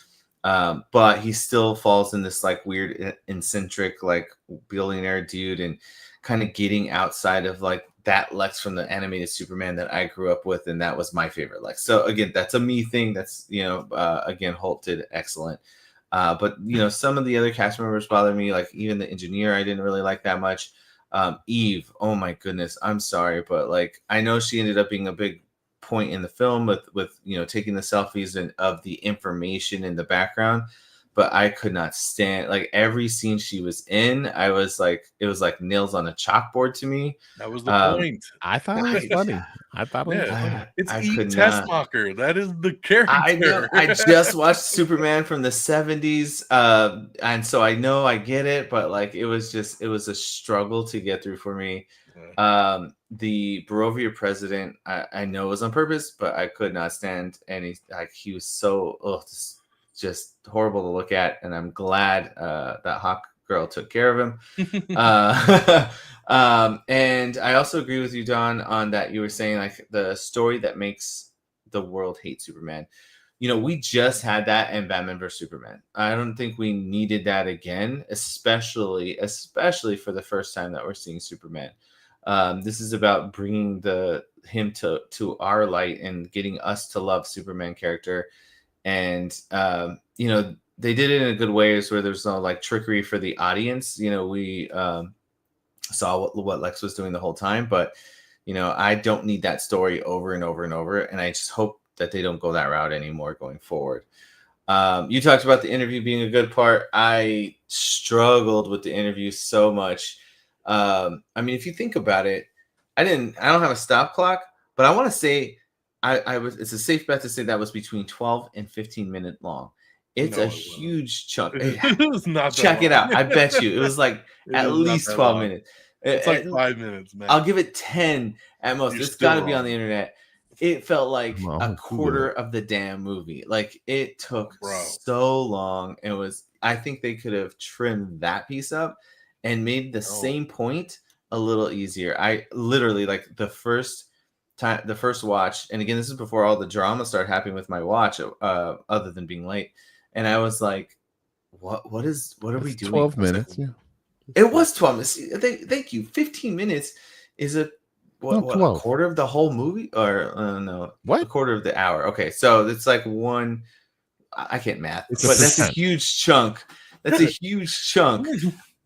But he still falls in this like weird eccentric like billionaire dude, and kind of getting outside of like that Lex from the animated Superman that I grew up with, and that was my favorite Lex. So again, that's a me thing. That's again, Holt did excellent. But some of the other cast members bother me, like even the engineer I didn't really like that much. Eve, oh my goodness, I'm sorry, but like I know she ended up being a big point in the film with taking the selfies and of the information in the background, but I could not stand like every scene she was in. I was like, it was like nails on a chalkboard to me. That was the point. I thought it was funny. I thought it was funny. It's Eve Tessmacher. That is the character. I know. I just watched Superman from the 70s, and so I know I get it, but like it was a struggle to get through for me. The Barovia president, I know it was on purpose, but I could not stand any. Like he was so just horrible to look at, and I'm glad that Hawk Girl took care of him. And I also agree with you, Don, on that. You were saying like the story that makes the world hate Superman. We just had that in Batman vs Superman. I don't think we needed that again, especially for the first time that we're seeing Superman. This is about bringing him to our light and getting us to love Superman character. And, they did it in a good way, where there's no like trickery for the audience. We saw what Lex was doing the whole time, but, I don't need that story over and over and over. And I just hope that they don't go that route anymore going forward. You talked about the interview being a good part. I struggled with the interview so much. I mean, if you think about it, I don't have a stop clock, but I want to say it's a safe bet to say that was between 12 and 15 minutes long. It's a huge chunk. It was not Check it out. I bet you it was like at least 12 minutes. It's like 5 minutes, man. I'll give it 10 at most. It's got to be on the internet. It felt like a quarter of the damn movie. Like it took so long. I think they could have trimmed that piece up and made the same point a little easier. I literally like the first watch, and again, this is before all the drama started happening with my watch, other than being late. And I was like, what are we doing? 12 minutes. Like, yeah. It was 12 minutes. Thank you. 15 minutes is a quarter of the whole movie, or no, what? A quarter of the hour. Okay, so it's like one. I can't math, but that's a huge chunk. That's a huge chunk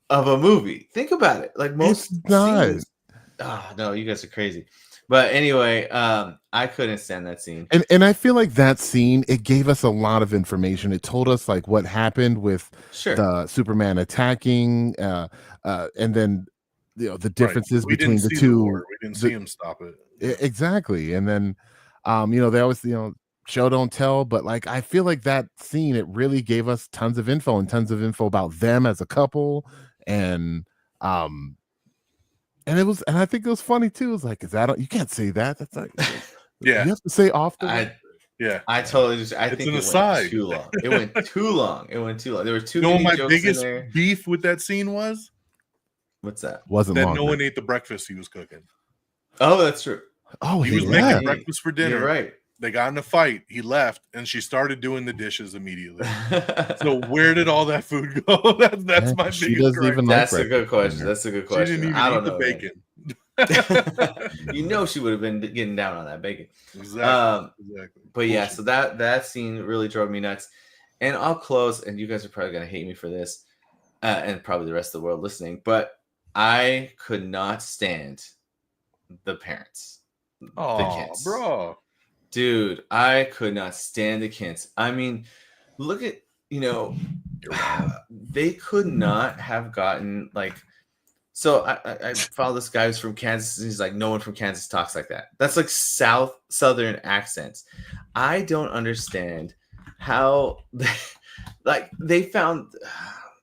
of a movie. Think about it. Like most scenes. Oh, no, you guys are crazy. But anyway, I couldn't stand that scene. And I feel like that scene, it gave us a lot of information. It told us like what happened with the Superman attacking, and then the differences between the two. We didn't see him stop it. Exactly. And then they always show don't tell, but like I feel like that scene, it really gave us tons of info about them as a couple, and I think it was funny too. It was like, is that you can't say that? That's like, yeah, you have to say off the. I totally just. I think it went too long. It went too long. There were too many jokes in there. My biggest beef with that scene was. What's that? Wasn't that long, no one ate the breakfast he was cooking. Oh, that's true. Oh, he was making breakfast for dinner. You're right. They got in a fight. He left, and she started doing the dishes immediately. So where did all that food go? That's my biggest gripe. That's a good question. That's a good question. She didn't even eat the bacon. She would have been getting down on that bacon. Exactly. But yeah, so that scene really drove me nuts. And I'll close, and you guys are probably gonna hate me for this, and probably the rest of the world listening, but I could not stand the parents. Oh, the kids. Bro. Dude, I could not stand the kids. I mean, look at, they could not have gotten like. So I follow this guy who's from Kansas, and he's like, no one from Kansas talks like that. That's like southern accents. I don't understand how they found.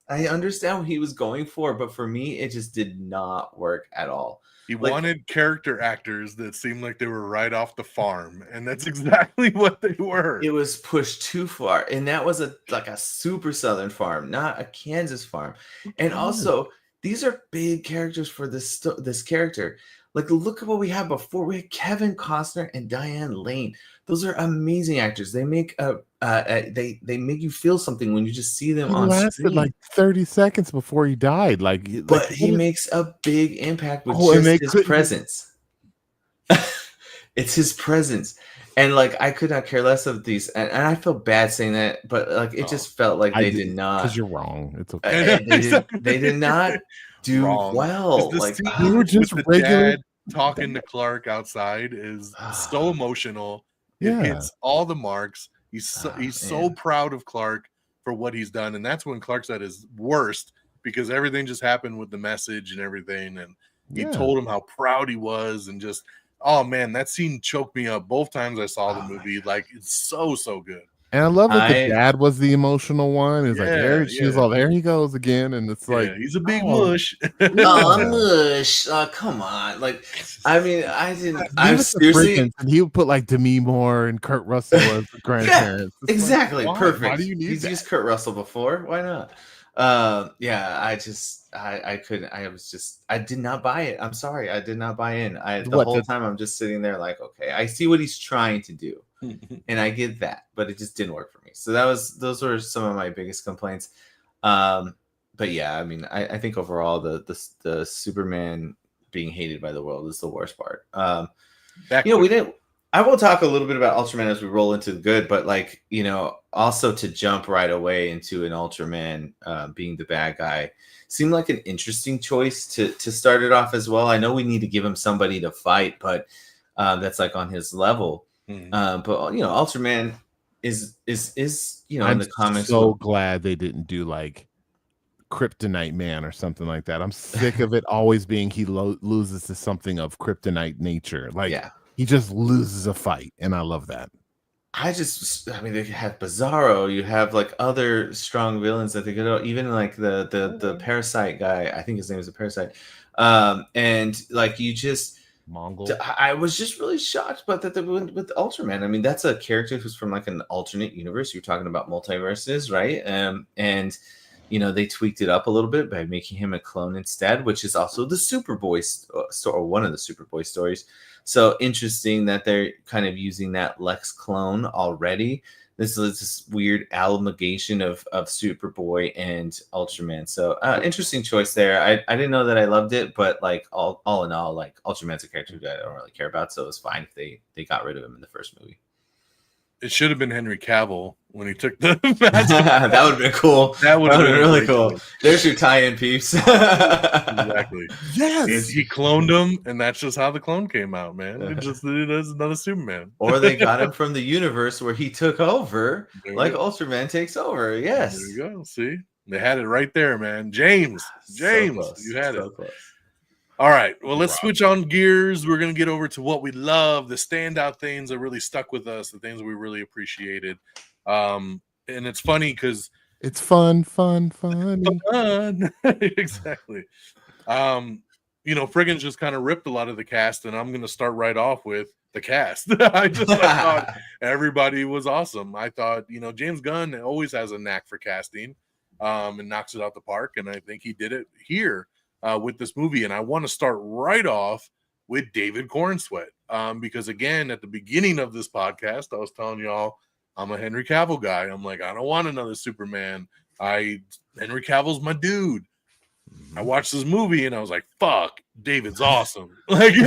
I understand what he was going for, but for me, it just did not work at all. He wanted character actors that seemed like they were right off the farm, and that's exactly what they were. It was pushed too far, and that was a super southern farm, not a Kansas farm. And also, these are big characters for this character. Like, look at what we had before. We had Kevin Costner and Diane Lane. Those are amazing actors. They make they make you feel something when you just see them on screen. Lasted like 30 seconds before he died. But he makes a big impact with just his presence. It's his presence. And like, I could not care less of these, and I feel bad saying that, but like, it just felt like they did not. Because you're wrong. It's okay. They did not do well. Like we were just regular. Dad talking to Clark outside is so emotional. Yeah. It hits all the marks. He's so proud of Clark for what he's done, and that's when Clark's at his worst, because everything just happened with the message and everything, and he told him how proud he was, and just. Oh man, that scene choked me up both times I saw the movie. Like, it's so good. And I love that the dad was the emotional one. It's like she was all, there he goes again, and it's like he's a big mush. Mush. Come on. Like, I mean, I'm seriously. And he would put like Demi Moore and Kurt Russell as the grandparents. Exactly, like, perfect. Why do you need He's that? used Kurt Russell before. Why not? I couldn't. I did not buy it. I'm sorry, I did not buy in. The whole time I'm just sitting there like, okay, I see what he's trying to do, and I get that, but it just didn't work for me. So those were some of my biggest complaints. But yeah, I mean, I think overall the Superman being hated by the world is the worst part. We didn't. I will talk a little bit about Ultraman as we roll into the good, but like, also to jump right away into an Ultraman being the bad guy seemed like an interesting choice to start it off as well. I know we need to give him somebody to fight, but that's like on his level. But Ultraman is I'm in the comics. So glad they didn't do like Kryptonite Man or something like that. I'm sick of it always being he loses to something of Kryptonite nature. Like, he just loses a fight, and I love that. I mean, they have Bizarro. You have like other strong villains that they could, even like the Parasite guy. I think his name is the Parasite. And like Mongol. I was just really shocked about that with Ultraman. I mean, that's a character who's from like an alternate universe. You're talking about multiverses, right? And they tweaked it up a little bit by making him a clone instead, which is also the Superboy story, one of the Superboy stories. So interesting that they're kind of using that Lex clone already. This is this weird amalgamation of Superboy and Ultraman. So interesting choice there. I didn't know that I loved it, but like all in all, like Ultraman's a character that I don't really care about, so it was fine if they got rid of him in the first movie. It should have been Henry Cavill when he took the mask. That would have been cool. That would have been really cool. There's your tie-in, peeps. Exactly. Yes. He cloned him, and that's just how the clone came out, man. It is another Superman. Or they got him from the universe where he took over, like Ultraman takes over. Yes. There you go. See, they had it right there, man. James, so you had it. Close. All right. Well, let's switch on gears. We're going to get over to what we love, the standout things that really stuck with us, the things we really appreciated. And it's funny because it's fun. Exactly. Frigginz just kind of ripped a lot of the cast, and I'm going to start right off with the cast. I thought everybody was awesome. I thought, James Gunn always has a knack for casting and knocks it out the park, and I think he did it here. With this movie, and I want to start right off with David Cornsweet because again, at the beginning of this podcast, I was telling y'all I'm a Henry Cavill guy. I'm like, I don't want another Superman. Henry Cavill's my dude. I watched this movie and I was like, fuck, David's awesome. Like, so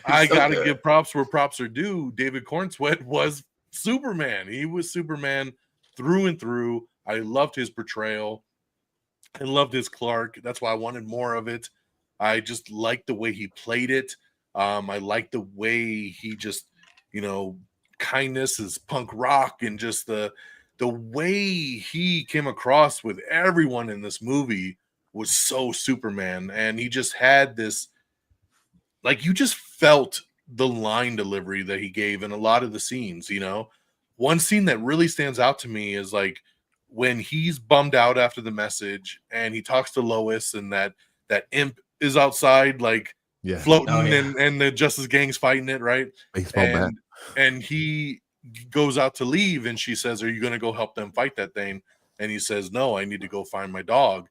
I gotta give props where props are due. David Cornsweet was Superman. He was Superman through and through. I loved his portrayal. I loved his Clark. That's why I wanted more of it. I just liked the way he played it. I liked the way he just, kindness is punk rock, and just the way he came across with everyone in this movie was so Superman. And he just had this, like, you just felt the line delivery that he gave in a lot of the scenes. One scene that really stands out to me is like, when he's bummed out after the message and he talks to Lois and that imp is outside, like floating and the Justice Gang's fighting it. Right. And he goes out to leave and she says, are you going to go help them fight that thing? And he says, no, I need to go find my dog.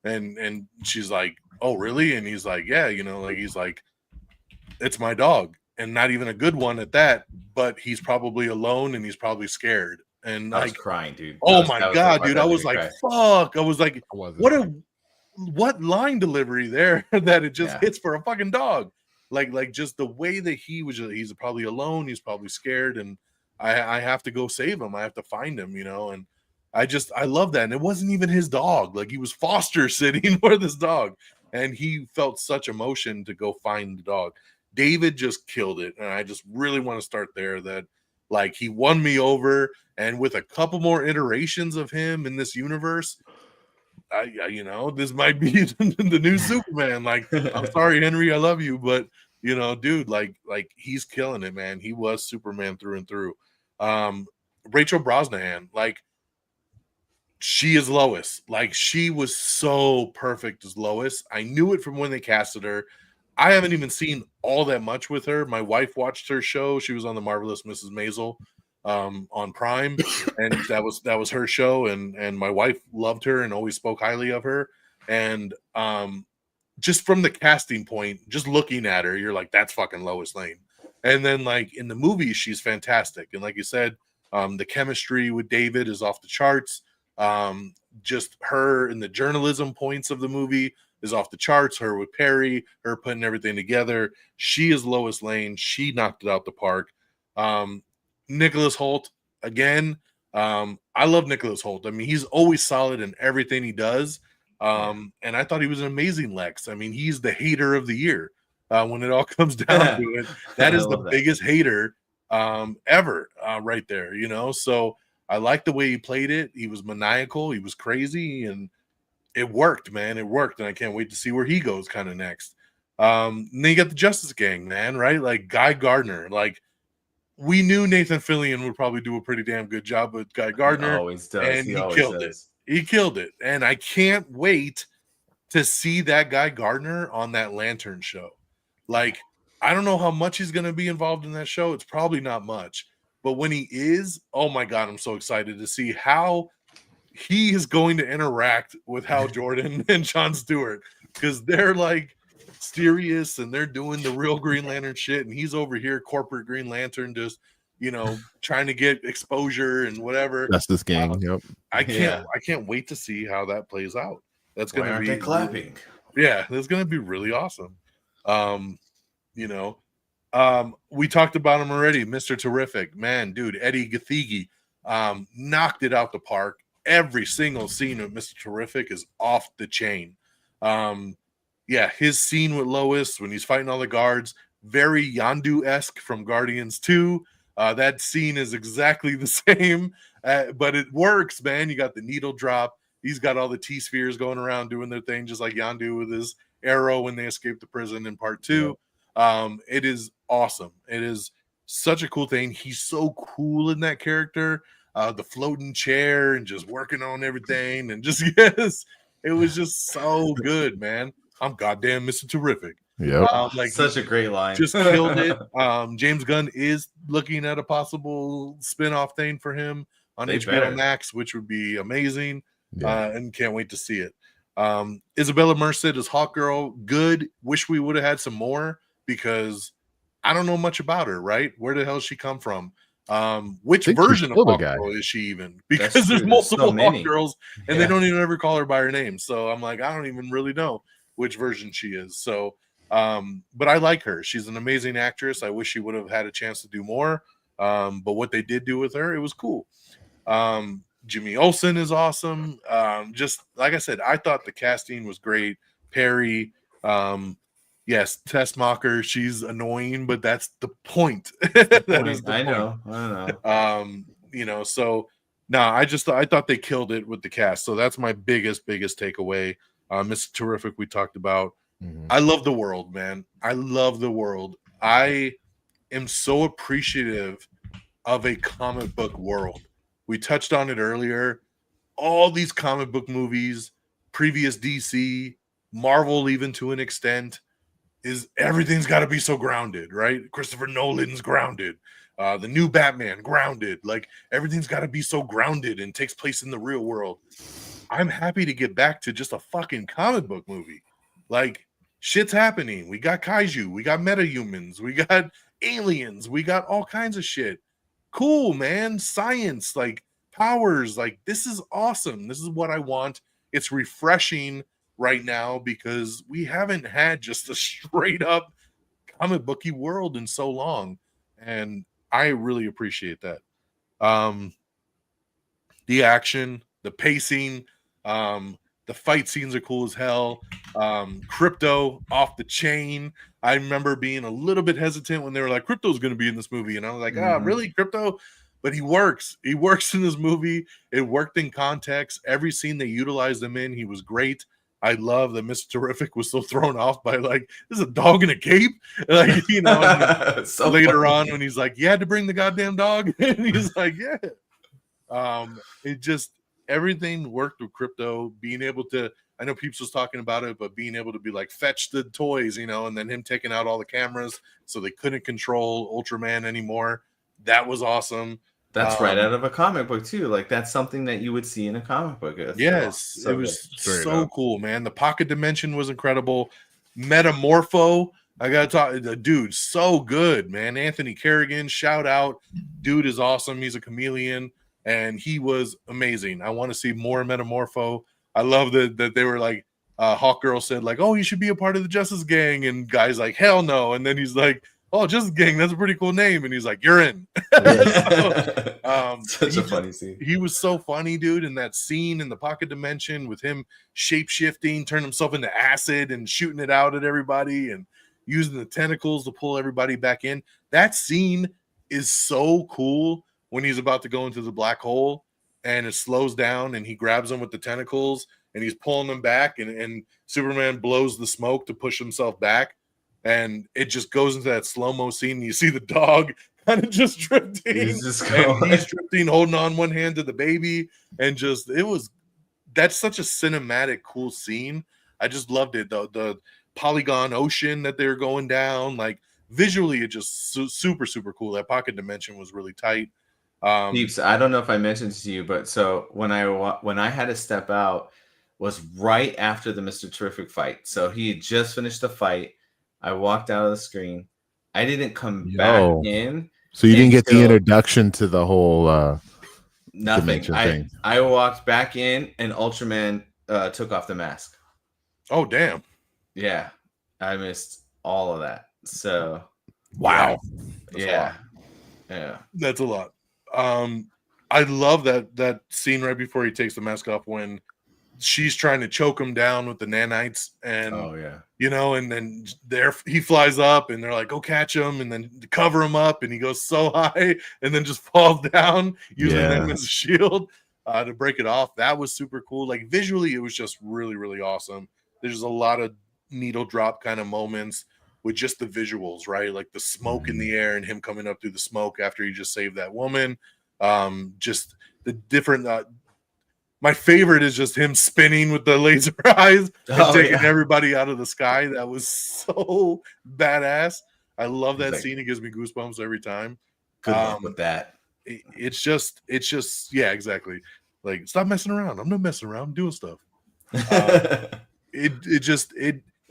And she's like, oh, really? And he's like, yeah, he's like, it's my dog, and not even a good one at that, but he's probably alone and he's probably scared. And I was crying, dude. Oh my God, dude. I was like, fuck. I was like, what line delivery there that it just hits for a fucking dog. Like just the way that he's probably alone. He's probably scared. And I have to go save him. I have to find him, and I love that. And it wasn't even his dog. Like, he was foster sitting for this dog, and he felt such emotion to go find the dog. David just killed it. And I just really want to start there, that like, he won me over. And with a couple more iterations of him in this universe, this might be the new Superman. Like, I'm sorry, Henry, I love you, but dude, like he's killing it, man. He was Superman through and through. Rachel Brosnahan, like, she is Lois. Like, she was so perfect as Lois. I knew it from when they casted her. I haven't even seen all that much with her. My wife watched her show. She was on The Marvelous Mrs. Maisel on Prime, and that was her show, and my wife loved her and always spoke highly of her. And just from the casting point, just looking at her, you're like, that's fucking Lois Lane. And then, like, in the movie, she's fantastic. And like you said, the chemistry with David is off the charts. Just her in the journalism points of the movie is off the charts. Her with Perry, her putting everything together. She is Lois Lane. She knocked it out the park. Nicholas Hoult, again, I love Nicholas Hoult. I mean, he's always solid in everything he does. And I thought he was an amazing Lex. I mean, he's the hater of the year when it all comes down to it. That is the biggest hater ever right there, So I like the way he played it. He was maniacal. He was crazy, and it worked, man. It worked, and I can't wait to see where he goes kind of next. And then you got the Justice Gang, man, right? Like, Guy Gardner. Like, we knew Nathan Fillion would probably do a pretty damn good job with Guy Gardner. He always does. And he killed it. He killed it. And I can't wait to see that Guy Gardner on that Lantern show. Like, I don't know how much he's going to be involved in that show. It's probably not much. But when he is, oh my God, I'm so excited to see how he is going to interact with Hal Jordan and Jon Stewart because they're like serious and they're doing the real Green Lantern shit, and he's over here corporate Green Lantern, just trying to get exposure and whatever. Justice Gang. Yep. I can't wait to see how that plays out. That's gonna be clapping. Yeah, that's gonna be really awesome. We talked about him already, Mr. Terrific, man, dude. Eddie Gathegi knocked it out the park. Every single scene of Mr. Terrific is off the chain. His scene with Lois when he's fighting all the guards, very Yondu-esque from Guardians 2. That scene is exactly the same, but it works, man. You got the needle drop. He's got all the T-spheres going around doing their thing, just like Yondu with his arrow when they escape the prison in part 2. It is awesome. It is such a cool thing. He's so cool in that character. The floating chair and just working on everything and just it was just so good, man. I'm goddamn Mr. Terrific. Yeah, such a great line. Just killed it. James Gunn is looking at a possible spin-off thing for him on HBO Max, which would be amazing. And can't wait to see it. Isabella Merced as Hawkgirl, good. Wish we would have had some more because I don't know much about her, right? Where the hell does she come from? Which version of Hawkgirl is she even? Because there's multiple Hawkgirls and they don't even ever call her by her name. So I'm like, I don't even really know which version she is. So but I like her. She's an amazing actress. I wish she would have had a chance to do more. But what they did do with her, it was cool. Jimmy Olsen is awesome. Just like I said, I thought the casting was great. Perry, yes, Tessmacher, she's annoying, but that's the point. I know. So I thought they killed it with the cast. So that's my biggest takeaway. Mr. Terrific, we talked about. I love the world, man. I love the world. I am so appreciative of a comic book world. We touched on it earlier. All these comic book movies, previous DC, Marvel, even to an extent, is everything's got to be so grounded, right? Christopher Nolan's grounded. The new Batman, grounded. Like everything's got to be so grounded and takes place in the real world. I'm happy to get back to just a fucking comic book movie. Like shit's happening. We got kaiju. We got metahumans. We got aliens. We got all kinds of shit. Cool, man. Science, like powers. Like this is awesome. This is what I want. It's refreshing right now because we haven't had just a straight up comic booky world in so long. And I really appreciate that. The action, the pacing, the fight scenes are cool as hell. Crypto off the chain. I remember being a little bit hesitant when they were like, Crypto's going to be in this movie. And I was like, really? Crypto? But he works. He works in this movie. It worked in context. Every scene they utilized him in, he was great. I love that Mr. Terrific was so thrown off by like, this is a dog in a cape. Like, so later on when he's like, you had to bring the goddamn dog. And he's like, yeah. It just, everything worked with Crypto being able to, I know Peeps was talking about it, but being able to be like, fetch the toys, and then him taking out all the cameras so they couldn't control Ultraman anymore. That was awesome. That's right out of a comic book too. Like that's something that you would see in a comic book. Yes, it was so cool, man. The pocket dimension was incredible. Metamorpho, I gotta talk. The dude, so good, man. Anthony Kerrigan, shout out. Dude is awesome. He's a chameleon, and he was amazing. I want to see more Metamorpho. I love that they were like, Hawkgirl said like, oh, you should be a part of the Justice Gang, and guys like, hell no. And then he's like, oh, Justice Gang, that's a pretty cool name. And he's like, you're in. Such a funny scene. He was so funny, dude, in that scene in the pocket dimension with him shape-shifting, turning himself into acid and shooting it out at everybody and using the tentacles to pull everybody back in. That scene is so cool when he's about to go into the black hole and it slows down and he grabs him with the tentacles and he's pulling them back and Superman blows the smoke to push himself back. And it just goes into that slow-mo scene. And you see the dog kind of just drifting. He's drifting, holding on one hand to the baby. And that's such a cinematic, cool scene. I just loved it. The polygon ocean that they're going down. Like, visually, it just super, super cool. That pocket dimension was really tight. Peeps, I don't know if I mentioned to you, but so when I had to step out was right after the Mr. Terrific fight. So he had just finished the fight. I walked out of the screen. I didn't come back in. So you didn't get the until introduction to the whole nothing. dimension thing. I walked back in and Ultraman took off the mask. Oh, damn. Yeah. I missed all of that. So Wow. Yeah. That's a lot. I love that scene right before he takes the mask off when she's trying to choke him down with the nanites, and and then there he flies up and they're like, go catch him, and then cover him up, and he goes so high and then just falls down using them as a shield to break it off. That was super cool. Like visually, it was just really, really awesome. There's a lot of needle drop kind of moments with just the visuals, right? Like the smoke in the air and him coming up through the smoke after he just saved that woman. Just the different my favorite is just him spinning with the laser eyes and taking everybody out of the sky. That was so badass. I love that scene. It gives me goosebumps every time. Good luck with that. It's just yeah, exactly. Like, stop messing around. I'm not messing around. I'm doing stuff.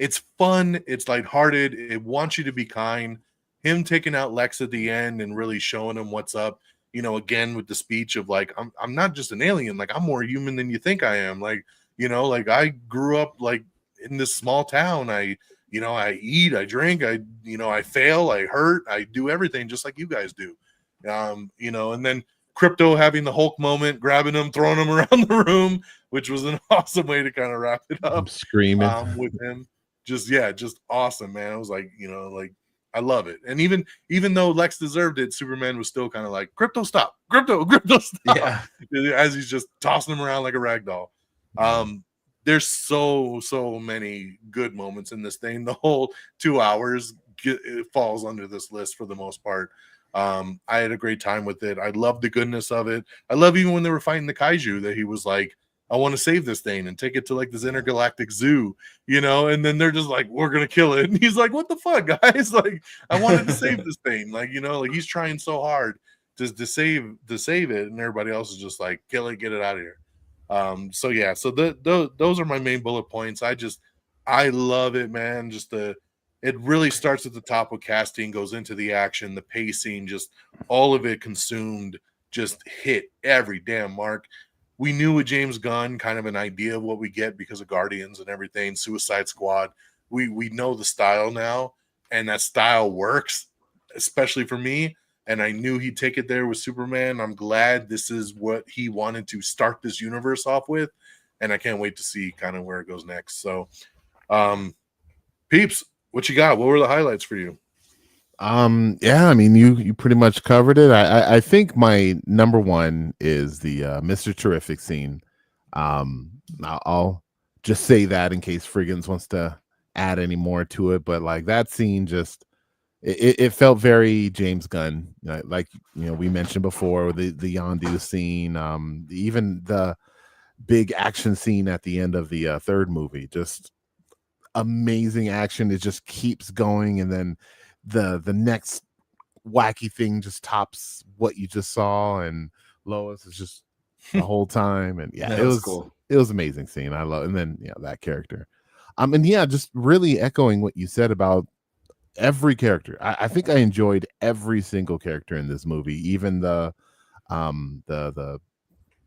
It's fun. It's lighthearted. It wants you to be kind. Him taking out Lex at the end and really showing him what's up. Again with the speech of like, I'm not just an alien. Like, I'm more human than you think I am. Like, like I grew up like in this small town. I eat, I drink, I fail, I hurt, I do everything just like you guys do. And then Crypto having the Hulk moment, grabbing him, throwing him around the room, which was an awesome way to kind of wrap it up. I'm screaming with him. Just awesome, man. I was like, I love it. And even though Lex deserved it, Superman was still kind of like, Crypto, stop. Crypto, stop. Yeah. As he's just tossing him around like a rag doll. There's so many good moments in this thing. The whole 2 hours it falls under this list for the most part. I had a great time with it. I love the goodness of it. I love even when they were fighting the kaiju that he was like, I want to save this thing and take it to like this intergalactic zoo, and then they're just like, we're going to kill it. And he's like, what the fuck, guys? Like, I wanted to save this thing. Like, like he's trying so hard to save it. And everybody else is just like, kill it, get it out of here. So those are my main bullet points. I love it, man. It really starts at the top with casting, goes into the action, the pacing, just all of it consumed, just hit every damn mark. We knew with James Gunn kind of an idea of what we get because of Guardians and everything, Suicide Squad. We know the style now, and that style works, especially for me. And I knew he'd take it there with Superman. I'm glad this is what he wanted to start this universe off with, and I can't wait to see kind of where it goes next. So, Peeps, what you got? What were the highlights for you? Yeah, I mean, you pretty much covered it. I think my number one is the Mr. Terrific scene. I'll just say that in case Frigginz wants to add any more to it, but like that scene just it felt very James Gunn, like we mentioned before, the Yondu scene, even the big action scene at the end of the third movie, just amazing action. It just keeps going, and then the next wacky thing just tops what you just saw, and Lois is just the whole time, and it was cool. It was amazing scene. I love, and then that character, and just really echoing what you said about every character. I think I enjoyed every single character in this movie, even the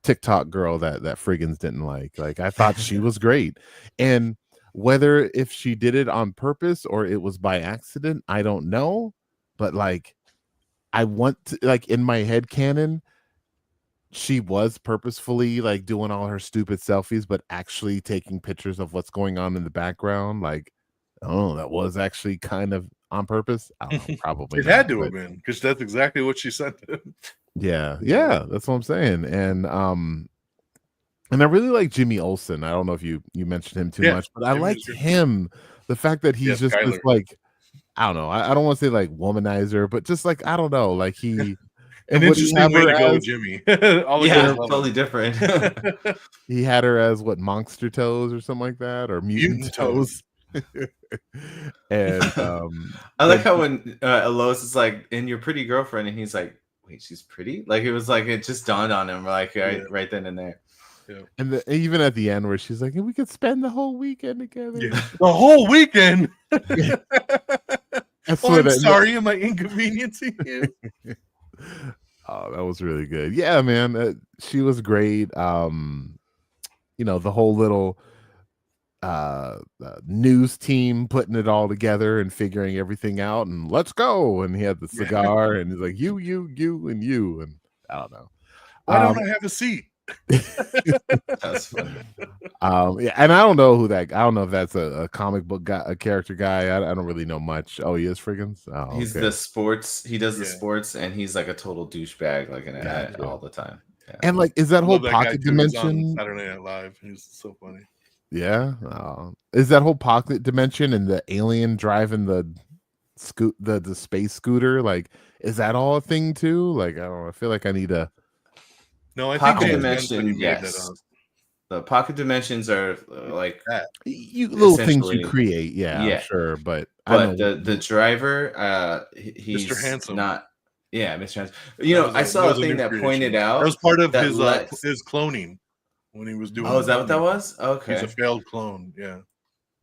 TikTok girl that Frigginz didn't like. Like, I thought she was great, and whether if she did it on purpose or it was by accident, I don't know. But like, I want to, like, in my head canon, she was purposefully like doing all her stupid selfies, but actually taking pictures of what's going on in the background. Like, oh, that was actually kind of on purpose. I don't know, probably it had to have been, because that's exactly what she said to him. Yeah, that's what I'm saying. And I really like Jimmy Olsen. I don't know if you mentioned him too much, but I liked him. The fact that he's just this, like, I don't know. I don't want to say like womanizer, but just like, I don't know, like he. An interesting way to go, Jimmy. Totally different. He had her as what, monster toes or something like that, or mutant toes. And I like how when Lois is like, "And your pretty girlfriend," and he's like, wait, she's pretty. Like it was like it just dawned on him like right then and there. Yeah. And even at the end where she's like, we could spend the whole weekend together. Yeah. The whole weekend. I'm sorry, am I inconveniencing you? Oh, that was really good. Yeah, man, she was great. You know, the whole little news team putting it all together and figuring everything out, and let's go. And he had the cigar, and he's like, you, and you, and I don't know. Why don't I have a seat? That's funny. Yeah, and I don't know if that's a comic book guy, a character guy. I don't really know much. Oh, he is Frigginz? Oh, he's the sports. He does the sports, and he's like a total douchebag, like an ad all the time. Yeah. And like, is that whole pocket dimension? Saturday Night Live. He's so funny. Yeah. Is that whole pocket dimension and the alien driving the space scooter? Like, is that all a thing too? Like, I don't know. I feel like I need a. No, I pocket think dimension. Yes. The pocket dimensions are like little things you create. Yeah, I'm sure. But the driver, he's Mr. Handsome. Not. Yeah, Mr. Handsome. You know, I saw a thing that pointed out that was part of his cloning when he was doing. Oh, is that what that was? Okay, he's a failed clone. Yeah.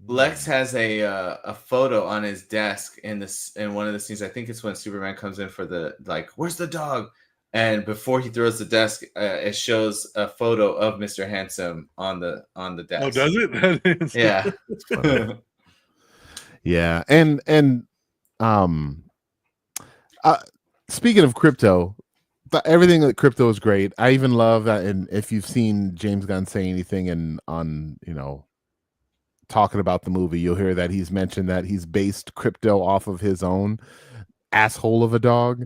Lex has a photo on his desk in one of the scenes. I think it's when Superman comes in for the where's the dog? And before he throws the desk, it shows a photo of Mr. Handsome on the desk. Oh, does it? Yeah. Yeah, and speaking of Crypto, everything that Crypto is great. I even love that. And if you've seen James Gunn say anything on talking about the movie, you'll hear that he's mentioned that he's based Crypto off of his own asshole of a dog.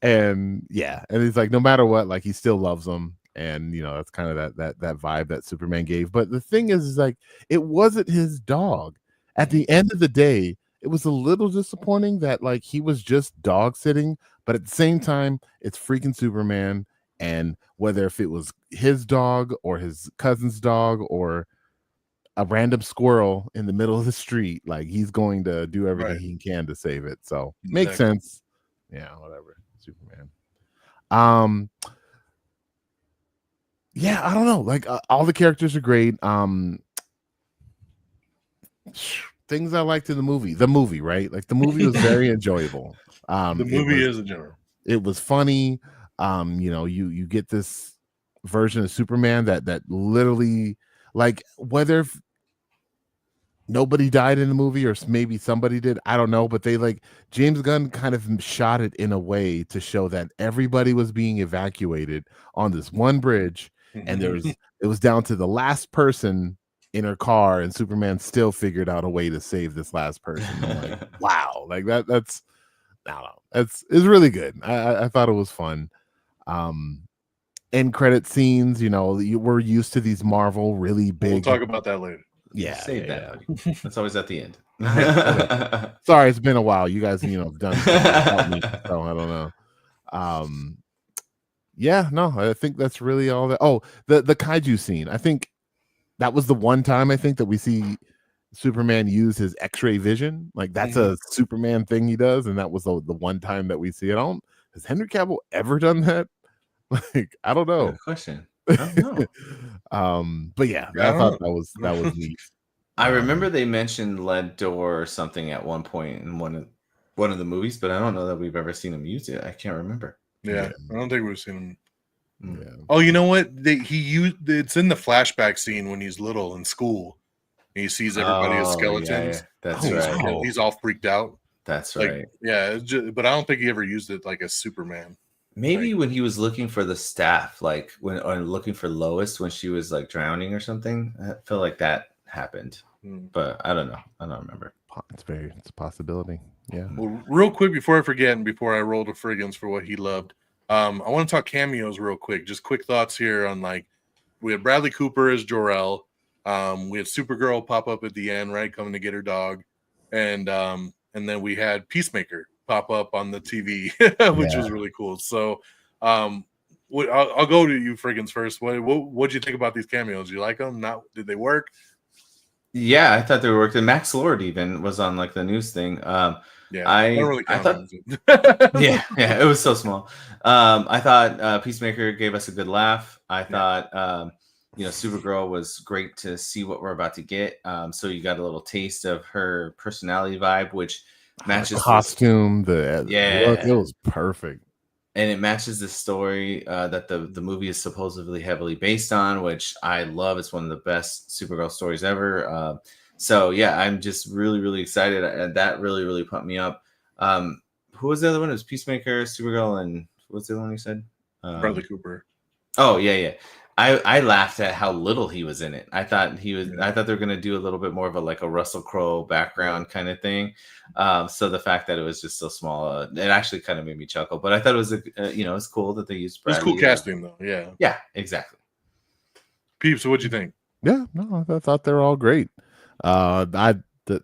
And he's like, no matter what, like, he still loves them. And that's kind of that vibe that Superman gave. But the thing is like, it wasn't his dog. At the end of the day, it was a little disappointing that like he was just dog sitting, but at the same time, it's freaking Superman. And whether if it was his dog or his cousin's dog or a random squirrel in the middle of the street, like, he's going to do everything he can to save it. So makes sense. Yeah, whatever. Superman. Yeah, I don't know. Like, all the characters are great. Things I liked in the movie, right? Like, the movie was very enjoyable. The movie is a general. It was funny. You get this version of Superman that literally, like, whether if nobody died in the movie or maybe somebody did, I don't know, but they James Gunn kind of shot it in a way to show that everybody was being evacuated on this one bridge, and it was down to the last person in her car, and Superman still figured out a way to save this last person. I'm like, wow, like that's I don't know, it's really good. I thought it was fun. End credit scenes, we're used to these Marvel really big. We'll talk about that later. Yeah, save that. That's always at the end. Sorry, it's been a while. You guys, have done help me, so I don't know. I think that's really all that. Oh, the kaiju scene. I think that was the one time I think that we see Superman use his X-ray vision. Like, that's a Superman thing he does, and that was the one time that we see it. Has Henry Cavill ever done that? Like, I don't know. Good question. I don't know. But yeah, I thought that was neat. I remember they mentioned lead door or something at one point in one of the movies, but I don't know that we've ever seen him use it. I can't remember. Yeah. I don't think we've seen him. Yeah. Oh, you know what? It's in the flashback scene when he's little in school. And he sees everybody as skeletons. Yeah. That's right. He's all freaked out. That's right. Yeah, but I don't think he ever used it like as Superman. Maybe when he was looking for the staff, or looking for Lois when she was drowning or something. I feel like that happened, but I don't know. I don't remember. It's a possibility. Yeah. Well, real quick before I forget and before I roll to Frigginz for what he loved, I want to talk cameos real quick. Just quick thoughts here on we had Bradley Cooper as Jor-El. We had Supergirl pop up at the end, right, coming to get her dog, and then we had Peacemaker pop up on the TV, which was really cool. So I'll go to you, Frigginz, first. What'd you think about these cameos? You like them? Did they work? Yeah, I thought they worked. And Max Lord even was on the news thing. Yeah, I don't really I count thought it. yeah, it was so small. I thought Peacemaker gave us a good laugh. I thought Supergirl was great to see what we're about to get. So you got a little taste of her personality vibe, which matches the costume, the look, yeah, it was perfect. and it matches the story that the movie is supposedly heavily based on, which I love. It's one of the best Supergirl stories ever. So yeah, I'm just really excited, and that really pumped me up. Who was the other one? It was Peacemaker, Supergirl, and what's the other one you said? Bradley Cooper. Oh yeah. I laughed at how little he was in it. I thought he was. Yeah. I thought they were going to do a little bit more of a Russell Crowe background kind of thing. So the fact that it was just so small, it actually kind of made me chuckle. But I thought it was it's cool that they used. Bradley. It was cool casting though. Yeah. Yeah, exactly. Peeps, what'd you think? Yeah, no, I thought they were all great. I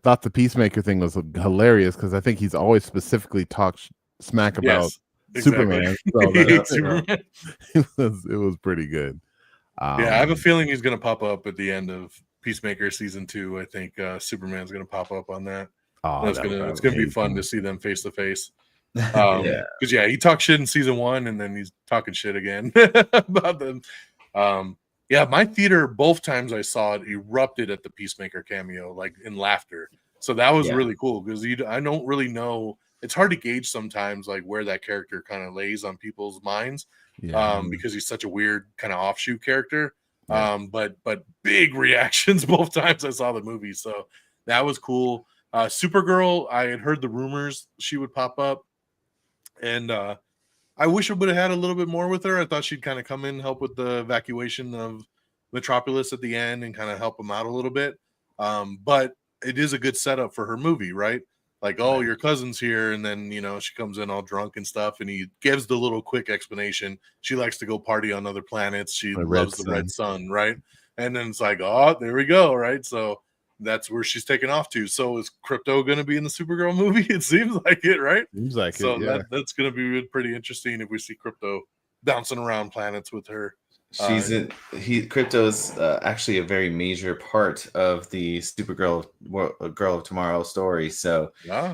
thought the Peacemaker thing was hilarious because I think he's always specifically talked smack about Superman. So Superman. It was pretty good. Yeah, I have a feeling he's going to pop up at the end of Peacemaker season 2. I think Superman's going to pop up on that. It's going to be fun to see them face to face. Because he talked shit in season 1, and then he's talking shit again about them. My theater, both times I saw it, erupted at the Peacemaker cameo, like in laughter. So that was really cool because I don't really know. It's hard to gauge sometimes, like where that character kind of lays on people's minds. Because he's such a weird kind of offshoot character. But big reactions both times I saw the movie. So that was cool. Supergirl, I had heard the rumors she would pop up. And I wish I would have had a little bit more with her. I thought she'd kind of come in and help with the evacuation of Metropolis at the end and kind of help them out a little bit. But it is a good setup for her movie, right? Like, oh, your cousin's here, and then she comes in all drunk and stuff, and he gives the little quick explanation. She likes to go party on other planets. She loves the red sun, right? And then it's like, oh, there we go, right? So that's where she's taken off to. So is Crypto going to be in the Supergirl movie? It seems like it, right? Seems like so it. Yeah. That's going to be pretty interesting if we see Crypto bouncing around planets with her. Crypto's actually a very major part of the Supergirl Girl of Tomorrow story. So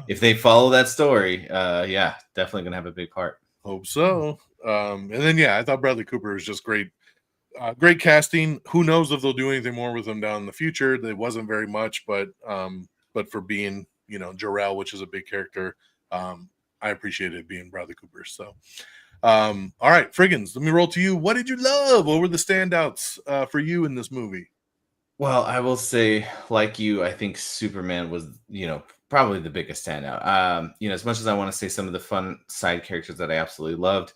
if they follow that story, definitely gonna have a big part. Hope so. And then I thought Bradley Cooper was just great. Great casting. Who knows if they'll do anything more with him down in the future? There wasn't very much, but for being Jor-El, which is a big character, I appreciated it being Bradley Cooper. So. All right, Frigginz, let me roll to you. What did you love? What were the standouts for you in this movie? Well, I will say, like you, I think Superman was, probably the biggest standout. As much as I want to say some of the fun side characters that I absolutely loved,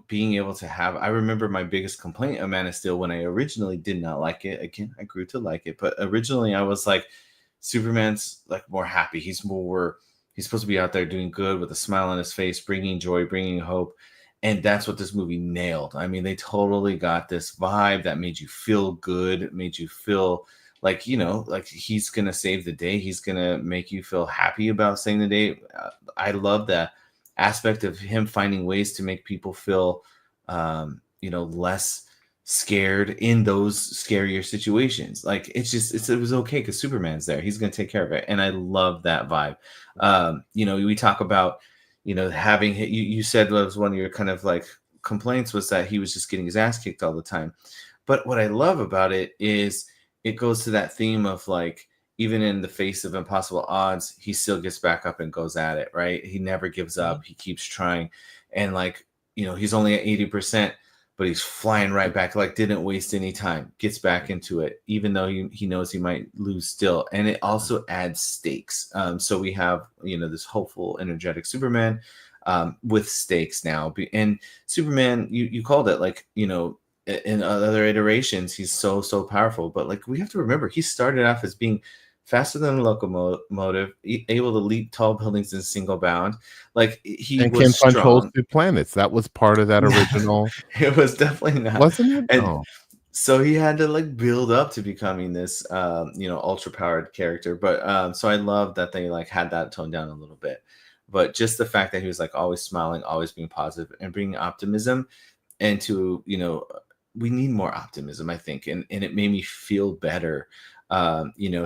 being able to have, I remember my biggest complaint of Man of Steel when I originally did not like it. Again, I grew to like it, but originally I was like, Superman's like more happy. He's supposed to be out there doing good with a smile on his face, bringing joy, bringing hope. And that's what this movie nailed. I mean, they totally got this vibe that made you feel good, made you feel like, like he's going to save the day. He's going to make you feel happy about saving the day. I love that aspect of him finding ways to make people feel, less scared in those scarier situations. Like it was okay because Superman's there. He's going to take care of it. And I love that vibe. We talk about, having, you said that was one of your kind of like complaints was that he was just getting his ass kicked all the time. But what I love about it is it goes to that theme of like, even in the face of impossible odds, he still gets back up and goes at it, right? He never gives up. He keeps trying. And like, he's only at 80%, but he's flying right back, like didn't waste any time, gets back into it, even though he knows he might lose still. And it also adds stakes. So we have, this hopeful, energetic Superman with stakes now. And Superman, you called it like, in other iterations, he's so powerful. But like, we have to remember, he started off as being faster than a locomotive, able to leap tall buildings in single bound. Like he was can punch holes through planets. That was part of that original. It was definitely not, wasn't it? And so he had to like build up to becoming this, ultra powered character. But so I love that they like had that toned down a little bit. But just the fact that he was like always smiling, always being positive, and bringing optimism, and to we need more optimism, I think, and it made me feel better.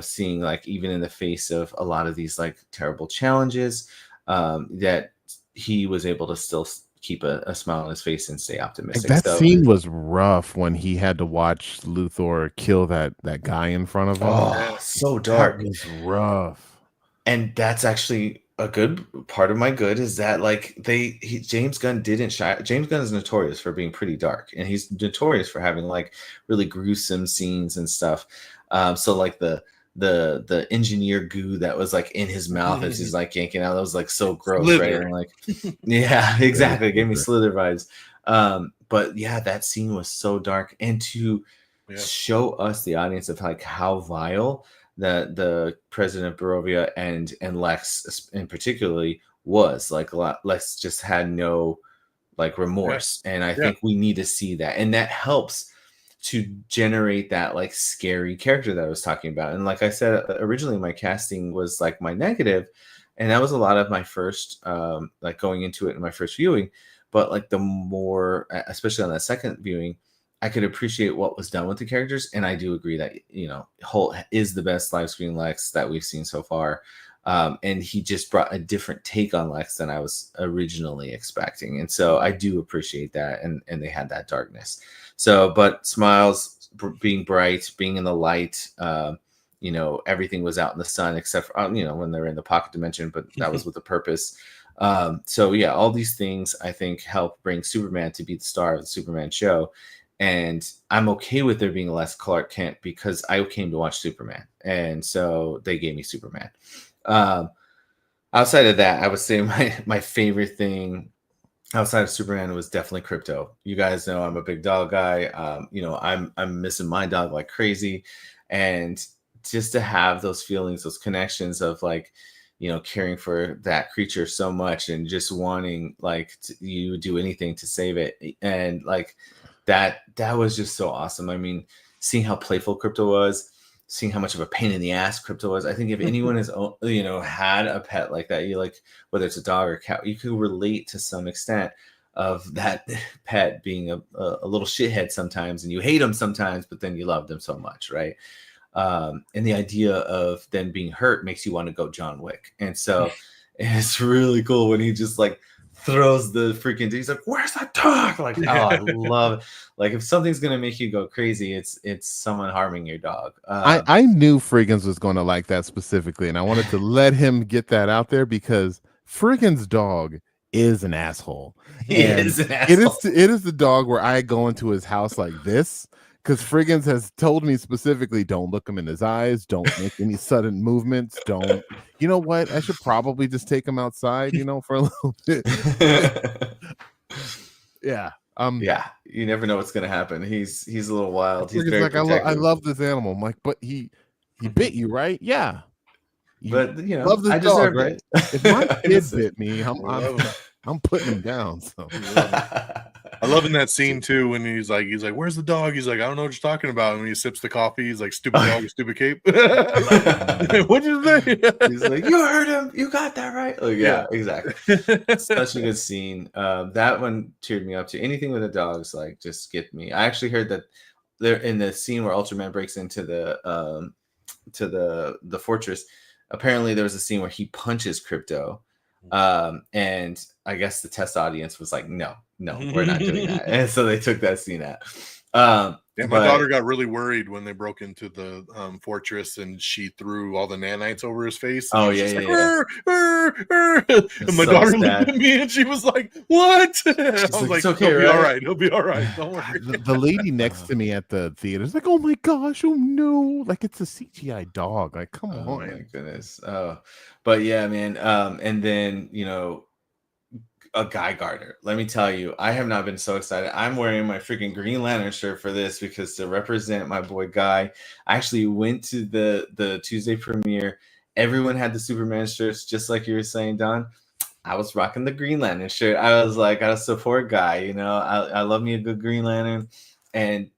Seeing like even in the face of a lot of these like terrible challenges, that he was able to still keep a smile on his face and stay Like, optimistic. that So, scene was rough when he had to watch Luthor kill that guy in front of him. oh, so dark. That was rough. And that's actually a good part of my good is that like James Gunn didn't shy. James Gunn is notorious for being pretty dark, and he's notorious for having like really gruesome scenes and stuff. So like the engineer goo that was like in his mouth as he's like yanking out, that was like so gross, Slither. right? And like, yeah, exactly. It gave me Slither vibes. But yeah, that scene was so dark, and to show us the audience of like how vile the president of Barovia and Lex in particularly was. Like Lex just had no like remorse, and I think we need to see that, and that helps to generate that like scary character that I was talking about. And like I said, originally my casting was like my negative, and that was a lot of my first like going into it in my first viewing. But like the more, especially on that second viewing, I could appreciate what was done with the characters, and I do agree that Holt is the best live screen Lex that we've seen so far, and he just brought a different take on Lex than I was originally expecting, and so I do appreciate that, and they had that darkness. So, but smiles, being bright, being in the light, everything was out in the sun except for when they're in the pocket dimension, but that was with a purpose. So yeah, all these things I think help bring Superman to be the star of the Superman show. And I'm okay with there being less Clark Kent because I came to watch Superman. And so they gave me Superman. Outside of that, I would say my favorite thing outside of Superman was definitely Crypto. You guys know I'm a big dog guy. I'm missing my dog like crazy. And just to have those feelings, those connections of like, caring for that creature so much and just wanting like you do anything to save it. And like, that was just so awesome. I mean, seeing how playful Crypto was, seeing how much of a pain in the ass Crypto was. I think if anyone has, had a pet like that, you like, whether it's a dog or cat, you could relate to some extent of that pet being a little shithead sometimes, and you hate him sometimes, but then you love them so much, right? And the idea of them being hurt makes you want to go John Wick. And so it's really cool when he just like throws the freaking, he's like, where's that dog? Like, oh, I love it. Like, if something's gonna make you go crazy, it's someone harming your dog. I knew Frigginz was going to like that specifically, and I wanted to let him get that out there because Friggin's dog is an asshole. He is an asshole. It is the dog where I go into his house like this, because Frigginz has told me specifically, don't look him in his eyes, don't make any sudden movements, don't. You know what? I should probably just take him outside, for a little bit. Yeah. Yeah, you never know what's gonna happen. He's a little wild. He's very like, I love this animal. I'm like, but he bit you, right? Yeah. But love this I dog, deserve right? it. If my kid bit me, I'm putting him down. So I love in that scene too when he's like, where's the dog? He's like, I don't know what you're talking about. And when he sips the coffee, he's like, stupid dog, stupid cape. What'd you say? He's like, you heard him. You got that right. Like, yeah, exactly. Such a good scene. That one teared me up too. Anything with the dogs, like, just get me. I actually heard that they're in the scene where Ultraman breaks into the fortress. Apparently, there was a scene where he punches Crypto. And I guess the test audience was like, no, we're not doing that. And so they took that scene out. My daughter got really worried when they broke into the fortress and she threw all the nanites over his face. Oh, yeah. And my so daughter sad. looked at me and she was like, what? I was like, it's okay, he'll be right? all right. He'll be all right. Don't worry. The lady next to me at the theater is like, oh my gosh, oh no. Like, it's a CGI dog. Like, come on. Oh my goodness. Oh, but yeah, man. And then, a Guy Gardner. Let me tell you, I have not been so excited. I'm wearing my freaking Green Lantern shirt for this because to represent my boy Guy. I actually went to the Tuesday premiere. Everyone had the Superman shirts, just like you were saying, Don. I was rocking the Green Lantern shirt. I was like, I support Guy. I love me a good Green Lantern, and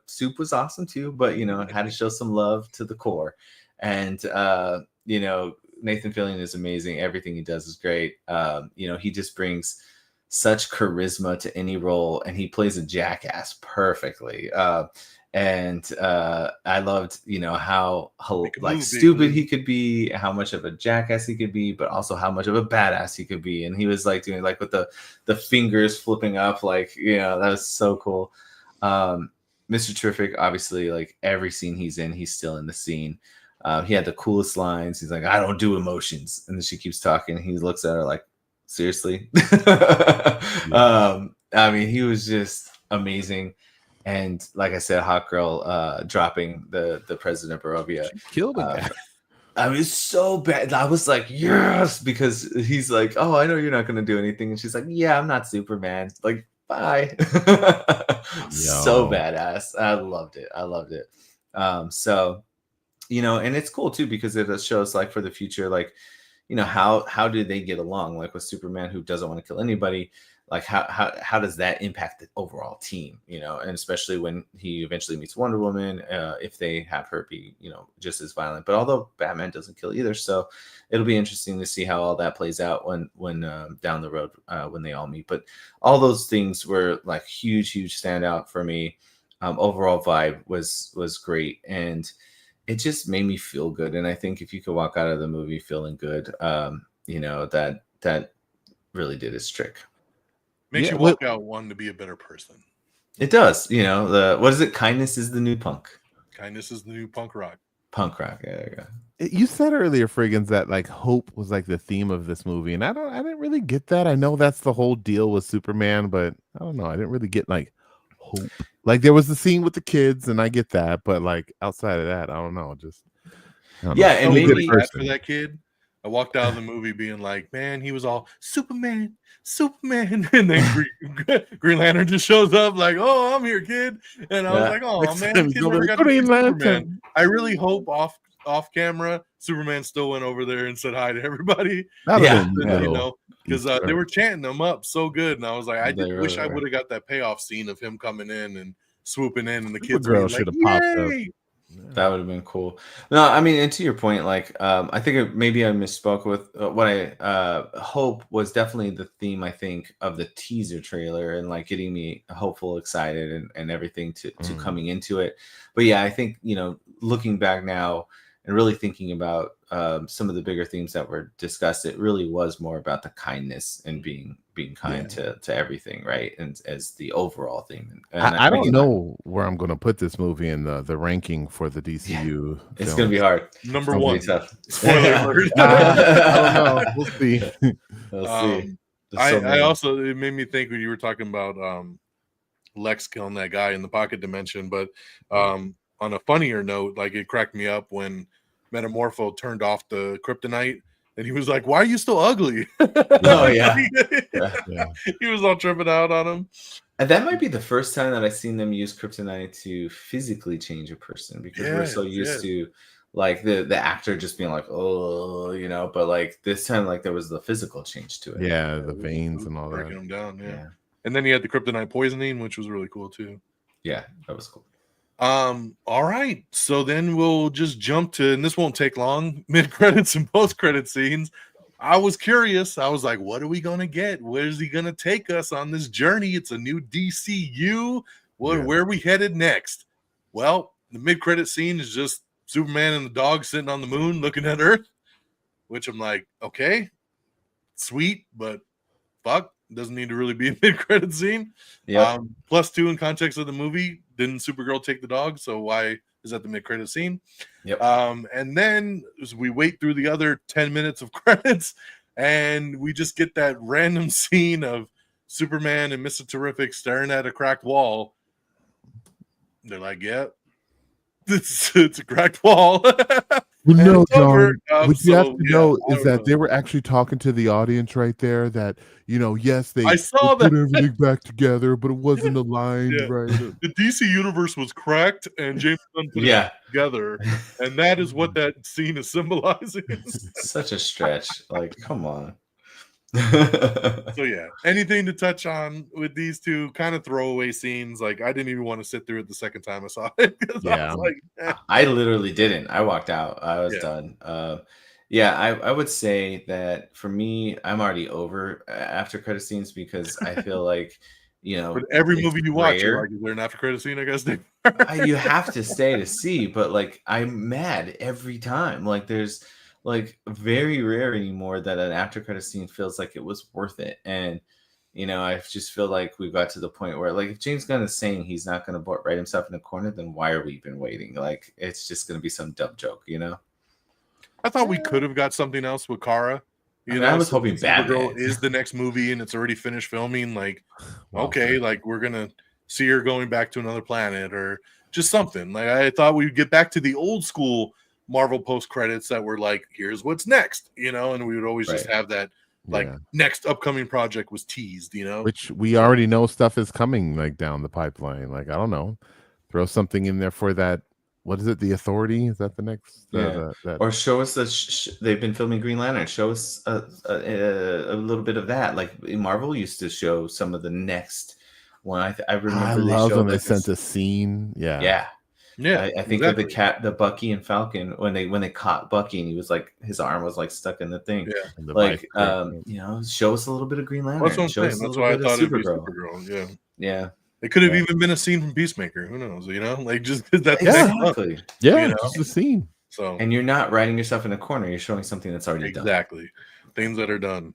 Soup was awesome too. But I had to show some love to the core, and Nathan Fillion is amazing. Everything he does is great. He just brings such charisma to any role, and he plays a jackass perfectly. And I loved, how stupid he could be, how much of a jackass he could be, but also how much of a badass he could be. And he was like doing like with the fingers flipping up, like, that was so cool. Mr. Terrific, obviously, like every scene he's in, he's still in the scene. He had the coolest lines. He's like, "I don't do emotions," and then she keeps talking. He looks at her like, "Seriously?" I mean, he was just amazing. And like I said, Hot Girl dropping the President Barovia. She killed him. I mean, it's so bad. I was like, yes, because he's like, "Oh, I know you're not going to do anything." And she's like, "Yeah, I'm not Superman." Like, bye. So badass. I loved it. So, and it's cool too, because it shows like for the future, like, how do they get along? Like with Superman, who doesn't want to kill anybody. Like how does that impact the overall team, and especially when he eventually meets Wonder Woman, if they have her be, just as violent. But although Batman doesn't kill either, so it'll be interesting to see how all that plays out when down the road when they all meet. But all those things were like huge standout for me. Overall vibe was great, and it just made me feel good. And I think if you could walk out of the movie feeling good, that really did its trick. Makes you walk out wanting to be a better person. It does. What is it? Kindness is the new punk. Kindness is the new punk rock. Punk rock. Yeah. You said earlier, Frigginz, that like hope was like the theme of this movie, and I didn't really get that. I know that's the whole deal with Superman, but I don't know. I didn't really get like hope. Like there was the scene with the kids, and I get that, but like outside of that, I don't know. And maybe for that kid. I walked out of the movie being like, man, he was all Superman, and then Green Lantern just shows up like, "Oh, I'm here, kid," and I was like, "Oh man, kid never got to see Superman." I really hope off camera, Superman still went over there and said hi to everybody. Because they were chanting him up so good, and I was like, I wish I would have got that payoff scene of him coming in and swooping in, and the kids girl should have popped up. That would have been cool. No, I mean, and to your point, like, I think maybe I misspoke with what I hope was definitely the theme, I think, of the teaser trailer and like getting me hopeful, excited, and everything to coming into it. But yeah, I think, looking back now and really thinking about some of the bigger themes that were discussed, it really was more about the kindness and being kind to everything, right? And as the overall theme. And I don't know where I'm going to put this movie in the ranking for the DCU. It's going to be hard. Number one. Spoiler alert. I don't know. We'll see. We'll see. I also, it made me think when you were talking about Lex killing that guy in the pocket dimension, but on a funnier note, like it cracked me up when Metamorpho turned off the kryptonite and he was like, "Why are you still ugly?" Oh yeah. He was all tripping out on him. And that might be the first time that I've seen them use kryptonite to physically change a person, because we're so used to like the actor just being like, "Oh," but like this time, like there was the physical change to it. Yeah, the veins and all that. Breaking them down, yeah. And then he had the kryptonite poisoning, which was really cool too. Yeah, that was cool. All right. So then we'll just jump to, and this won't take long, mid-credits and post-credit scenes. I was curious. I was like, what are we going to get? Where is he going to take us on this journey? It's a new DCU. Where are we headed next? Well, the mid-credit scene is just Superman and the dog sitting on the moon looking at Earth, which I'm like, okay, sweet, but fuck. Doesn't need to really be a mid-credit scene. +2 in context of the movie. Didn't Supergirl take the dog? So why is that the mid-credit scene? And then as we wait through the other 10 minutes of credits, and we just get that random scene of Superman and Mr. Terrific staring at a cracked wall. They're like, "Yeah, it's a cracked wall." No, John, what you have to know is that they were actually talking to the audience right there. That yes, they put everything back together, but it wasn't aligned right. The DC universe was cracked, and James Gunn put it together, and that is what that scene is symbolizing. Such a stretch. Like, come on. So yeah, anything to touch on with these two kind of throwaway scenes? Like I didn't even want to sit through it the second time I saw it. I was like, I literally didn't. I walked out. I was done. Yeah, I would say that for me, I'm already over after credit scenes because I feel like, But every it's movie you watch, you're rare. like, is there an after credit scene? I guess. You have to stay to see, but like I'm mad every time. Like there's like very rare anymore that an after credit scene feels like it was worth it. And I just feel like we got to the point where like if James Gunn is saying he's not going to write himself in a corner, then why are we even waiting? Like it's just going to be some dumb joke, I thought we could have got something else with Kara. I was hoping Supergirl Batman is the next movie and it's already finished filming. Like, Well, okay, like we're gonna see her going back to another planet or just something. Like I thought we'd get back to the old school Marvel post credits that were like, here's what's next, and we would always just Right. have that like next upcoming project was teased, which we already know stuff is coming like down the pipeline. Like I don't know, throw something in there for that. What is it? The Authority? Is that the next? Or show us they've been filming Green Lantern. Show us a little bit of that. Like Marvel used to show some of the next one. I remember I they love showed when they like sent a scene. Yeah. I think of the Bucky and Falcon when they caught Bucky and he was like his arm was like stuck in the thing. Yeah. Like show us a little bit of Green Lantern. That's what I'm saying. That's why I thought it'd be Supergirl. Yeah. It could have even been a scene from Peacemaker. Who knows? Like just because that's exactly. Just a scene. So and you're not writing yourself in a corner. You're showing something that's already done. Exactly. Things that are done.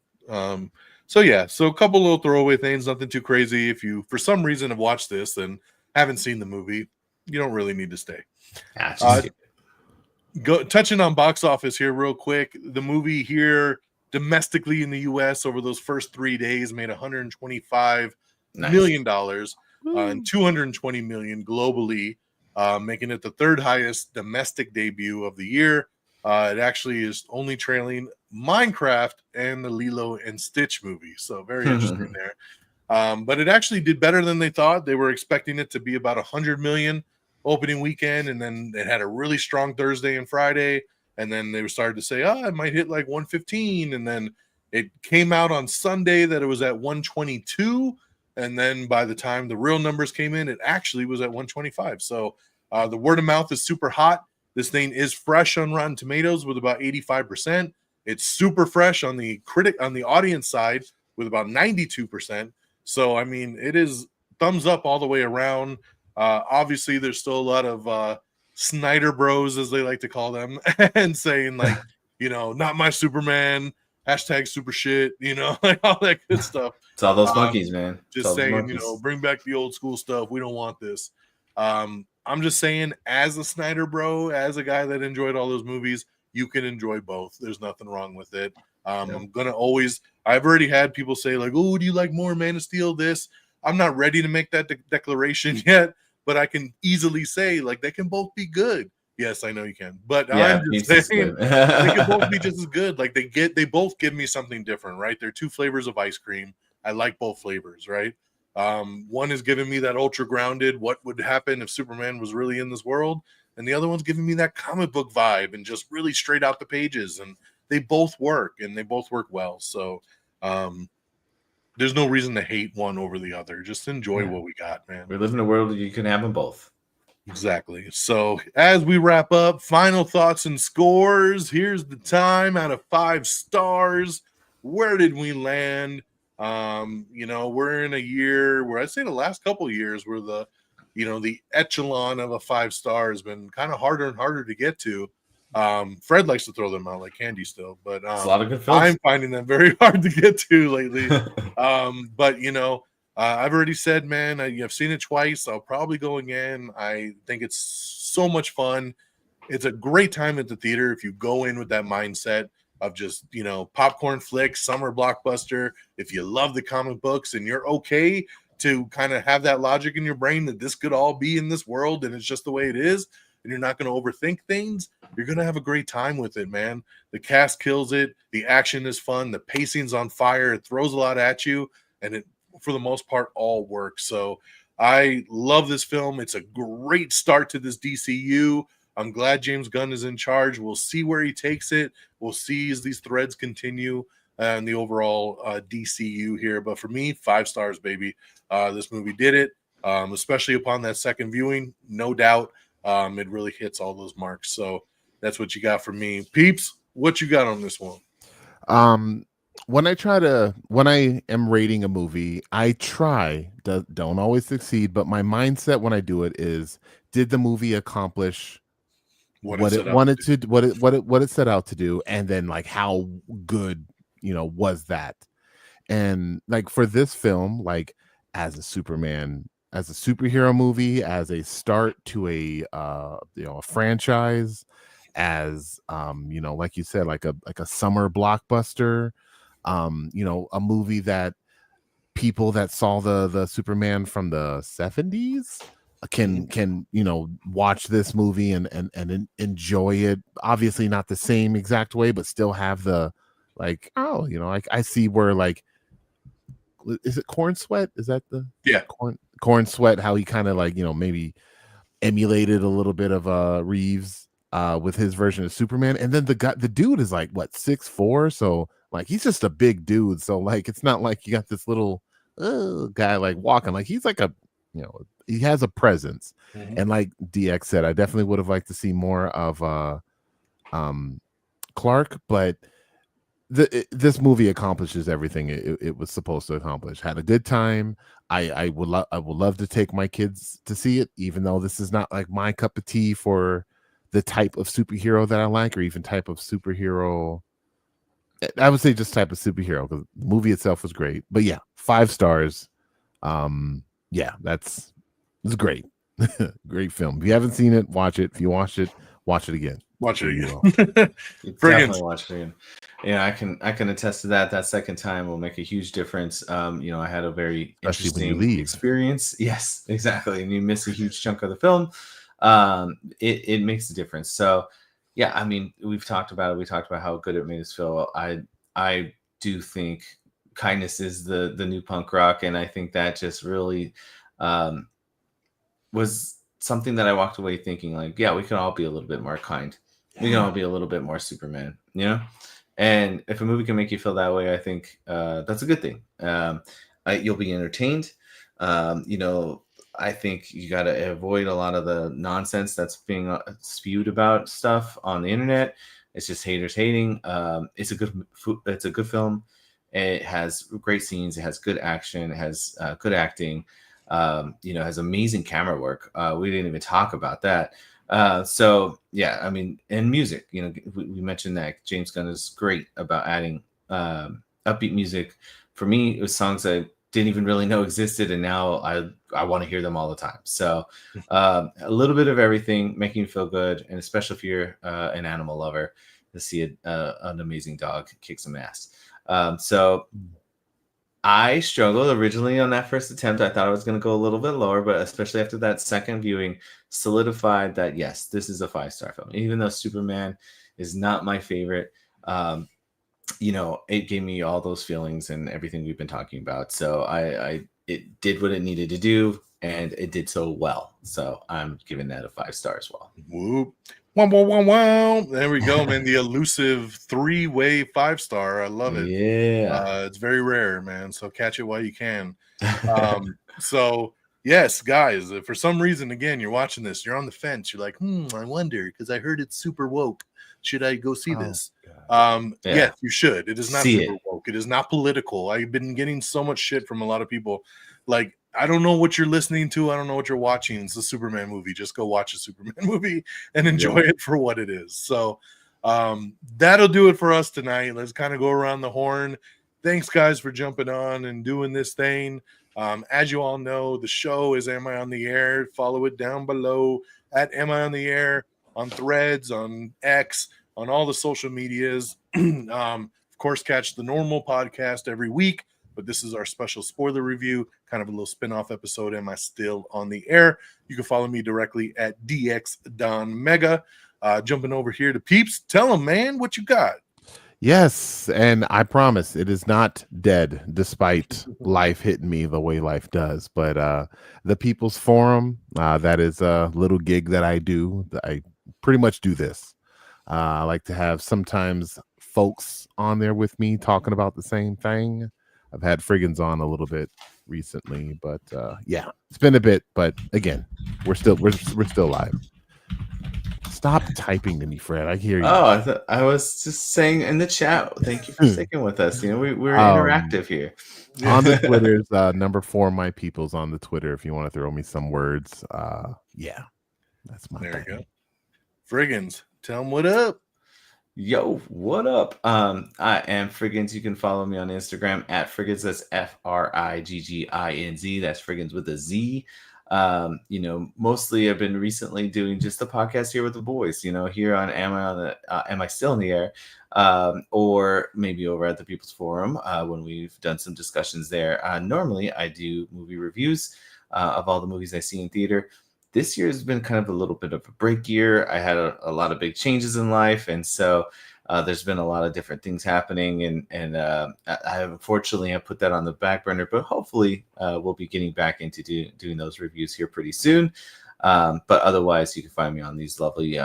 So a couple little throwaway things, nothing too crazy. If you for some reason have watched this and haven't seen the movie, you don't really need to stay. Touching on box office here real quick. The movie here domestically in the US over those first 3 days made $125 million and 220 million globally, making it the third highest domestic debut of the year. It actually is only trailing Minecraft and the Lilo and Stitch movie. So very interesting there. But it actually did better than they thought. They were expecting it to be about 100 million opening weekend, and then it had a really strong Thursday and Friday, and then they were starting to say, it might hit like 115, and then it came out on Sunday that it was at 122, and then by the time the real numbers came in, it actually was at 125. So the word of mouth is super hot. This thing is fresh on Rotten Tomatoes with about 85%. It's super fresh on the audience side with about 92%. So I mean, it is thumbs up all the way around. Obviously, there's still a lot of Snyder bros, as they like to call them, and saying like, not my Superman, hashtag super shit, like all that good stuff. It's all those monkeys, man. Just saying, bring back the old school stuff. We don't want this. I'm just saying, as a Snyder bro, as a guy that enjoyed all those movies, you can enjoy both. There's nothing wrong with it. I'm gonna I've already had people say like, oh, do you like more Man of Steel? This. I'm not ready to make that declaration yet, but I can easily say like they can both be good. Yes, I know you can, but I'm just saying they can both be just as good. Like they both give me something different, right? They're two flavors of ice cream. I like both flavors, right? One is giving me that ultra grounded, what would happen if Superman was really in this world, and the other one's giving me that comic book vibe and just really straight out the pages. And they both work, and they both work well. So there's no reason to hate one over the other. Just enjoy what we got, man. We live in a world where you can have them both. Exactly. So as we wrap up, final thoughts and scores. Here's the time out of 5 stars. Where did we land? We're in a year where I'd say the last couple of years where the echelon of a 5 star has been kind of harder and harder to get to. Fred likes to throw them out like candy still, but a lot of good films. I'm finding them very hard to get to lately. But I've already said, man, I've seen it twice. I'll probably go again. I think it's so much fun. It's a great time at the theater if you go in with that mindset of just, popcorn flick, summer blockbuster. If you love the comic books and you're okay to kind of have that logic in your brain that this could all be in this world and it's just the way it is, and you're not going to overthink things, you're going to have a great time with it, man. The cast kills it. The action is fun. The pacing's on fire. It throws a lot at you, and it, for the most part, all works. So I love this film. It's a great start to this DCU. I'm glad James Gunn is in charge. We'll see where he takes it. We'll see as these threads continue and the overall DCU here. But for me, 5 stars, baby. This movie did it, especially upon that second viewing. No doubt, it really hits all those marks. So that's what you got from me. Peeps, what you got on this one? When I am rating a movie, I don't always succeed, but my mindset when I do it is, did the movie accomplish what it wanted to, what it set out to do, and then like how good, was that? And like for this film, like as a superhero movie, as a start to a franchise, as like you said, like a summer blockbuster, a movie that people that saw the Superman from the 70s can watch this movie and enjoy it. Obviously not the same exact way, but still have the like, I see where, like, is it Corn Sweat? Is that the Corn Sweat? How he kind of like, maybe emulated a little bit of Reeves with his version of Superman. And then the dude is like, what, 6'4", so like he's just a big dude. So like it's not like you got this little guy like walking. Like he's like he has a presence. Mm-hmm. And like DX said, I definitely would have liked to see more of Clark, but this movie accomplishes everything it was supposed to accomplish. Had a good time. I would love to take my kids to see it, even though this is not like my cup of tea for the type of superhero that I like, or even type of superhero. I would say just type of superhero, because the movie itself was great. But yeah, 5 stars. It's great. Great film. If you haven't seen it, watch it. If you watched it, watch it again. Watch it again. Definitely watch it again. Yeah, I can attest to that. That second time will make a huge difference. I had a very interesting experience. Yes, exactly. And you miss a huge chunk of the film. It makes a difference. So yeah, I mean, we've talked about it. We talked about how good it made us feel. I do think kindness is the new punk rock, and I think that just really was something that I walked away thinking, like, yeah, we can all be a little bit more kind. We can all be a little bit more Superman, And if a movie can make you feel that way, I think that's a good thing. You'll be entertained. I think you got to avoid a lot of the nonsense that's being spewed about stuff on the internet. It's just haters hating. It's a good film. It has great scenes. It has good action. It has good acting. Has amazing camera work. We didn't even talk about that. So yeah, I mean, and music, we mentioned that James Gunn is great about adding upbeat music. For me, it was songs I didn't even really know existed, and now I want to hear them all the time. So a little bit of everything, making you feel good, and especially if you're an animal lover, to see an amazing dog kick some ass. So I struggled originally on that first attempt. I thought I was going to go a little bit lower, but especially after that second viewing, solidified that yes, this is a 5-star film. Even though Superman is not my favorite, it gave me all those feelings and everything we've been talking about. So it did what it needed to do, and it did so well. So I'm giving that a 5-star as well. Whoop. Wow. There we go, man. The elusive 3-way 5-star. I love it. Yeah. It's very rare, man. So catch it while you can. So yes, guys, for some reason, again, you're watching this, you're on the fence. You're like, I wonder, because I heard it's super woke. Should I go see this? Yes, you should. It is not super woke. It is not political. I've been getting so much shit from a lot of people. Like, I don't know what you're listening to. I don't know what you're watching. It's a Superman movie. Just go watch a Superman movie and enjoy it for what it is. So that'll do it for us tonight. Let's kind of go around the horn. Thanks, guys, for jumping on and doing this thing. As you all know, the show is Am I on the Air? Follow it down below at Am I on the Air on Threads, on X, on all the social medias. Of course, catch the normal podcast every week. But this is our special spoiler review, kind of a little spin-off episode. Am I still on the air? You can follow me directly at DONMEGA. Jumping over here to Peeps. Tell them, man, what you got. Yes, and I promise it is not dead, despite life hitting me the way life does. But the People's Forum, that is a little gig that I do. I pretty much do this. I like to have sometimes folks on there with me talking about the same thing. I've had Frigginz on a little bit recently, but yeah, it's been a bit. But again, we're still live. Stop typing to me, Fred. I hear you. Oh, I was just saying in the chat. Thank you for sticking with us. You know, we're interactive here. On the Twitter's number 4, my people's on the Twitter. If you want to throw me some words, yeah, that's my. There you go. Frigginz, tell them what up. Yo, what up? I am Frigginz. You can follow me on Instagram at Frigginz. That's Frigginz. That's Frigginz with a Z. You know, mostly I've been recently doing just the podcast here with the boys, you know, here on Am I Still in the Air? Or maybe over at the People's Forum when we've done some discussions there. Normally I do movie reviews of all the movies I see in theater. This year has been kind of a little bit of a break year. I had a lot of big changes in life, and so there's been a lot of different things happening, and I unfortunately have put that on the back burner, but hopefully we'll be getting back into doing those reviews here pretty soon. But otherwise, you can find me on these lovely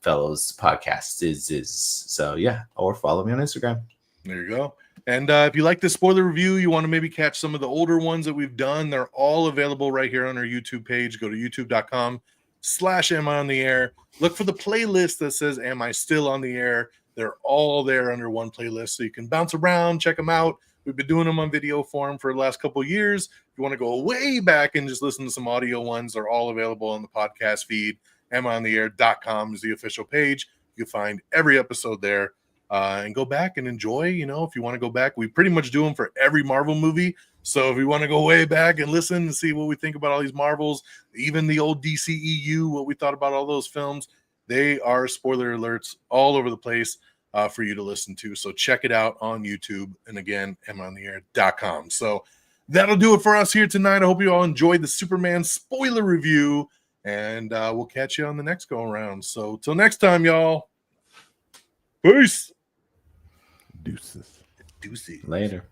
fellows podcasts. So yeah, or follow me on Instagram. There you go. And if you like this spoiler review, you want to maybe catch some of the older ones that we've done, they're all available right here on our YouTube page. Go to youtube.com/Am I on the Air. Look for the playlist that says Am I Still on the Air. They're all there under one playlist, so you can bounce around, check them out. We've been doing them on video form for the last couple of years. If you want to go way back and just listen to some audio ones, they're all available on the podcast feed. AmIOnTheAir.com is the official page. You can find every episode there. And go back and enjoy, you know, if you want to go back. We pretty much do them for every Marvel movie. So if you want to go way back and listen and see what we think about all these Marvels, even the old DCEU, what we thought about all those films, they are spoiler alerts all over the place for you to listen to. So check it out on YouTube. And again, AmIOnTheAir.com. So that'll do it for us here tonight. I hope you all enjoyed the Superman spoiler review. And we'll catch you on the next go around. So till next time, y'all. Peace. Deuces. Deuces. Later.